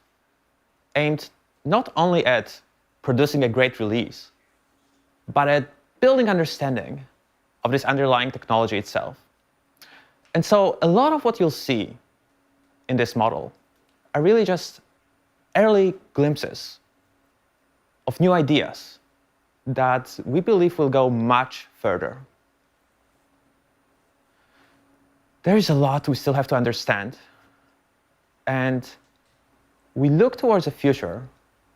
aimed not only at producing a great release, but at building understanding of this underlying technology itself. And so a lot of what you'll see in this model are really just early glimpses of new ideas that we believe will go much further. There is a lot we still have to understand, and we look towards a future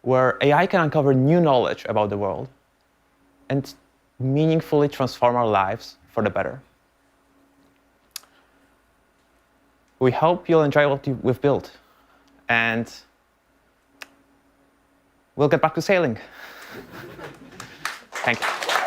where AI can uncover new knowledge about the world and meaningfully transform our lives for the better. We hope you'll enjoy what we've built, and we'll get back to sailing. Thank you.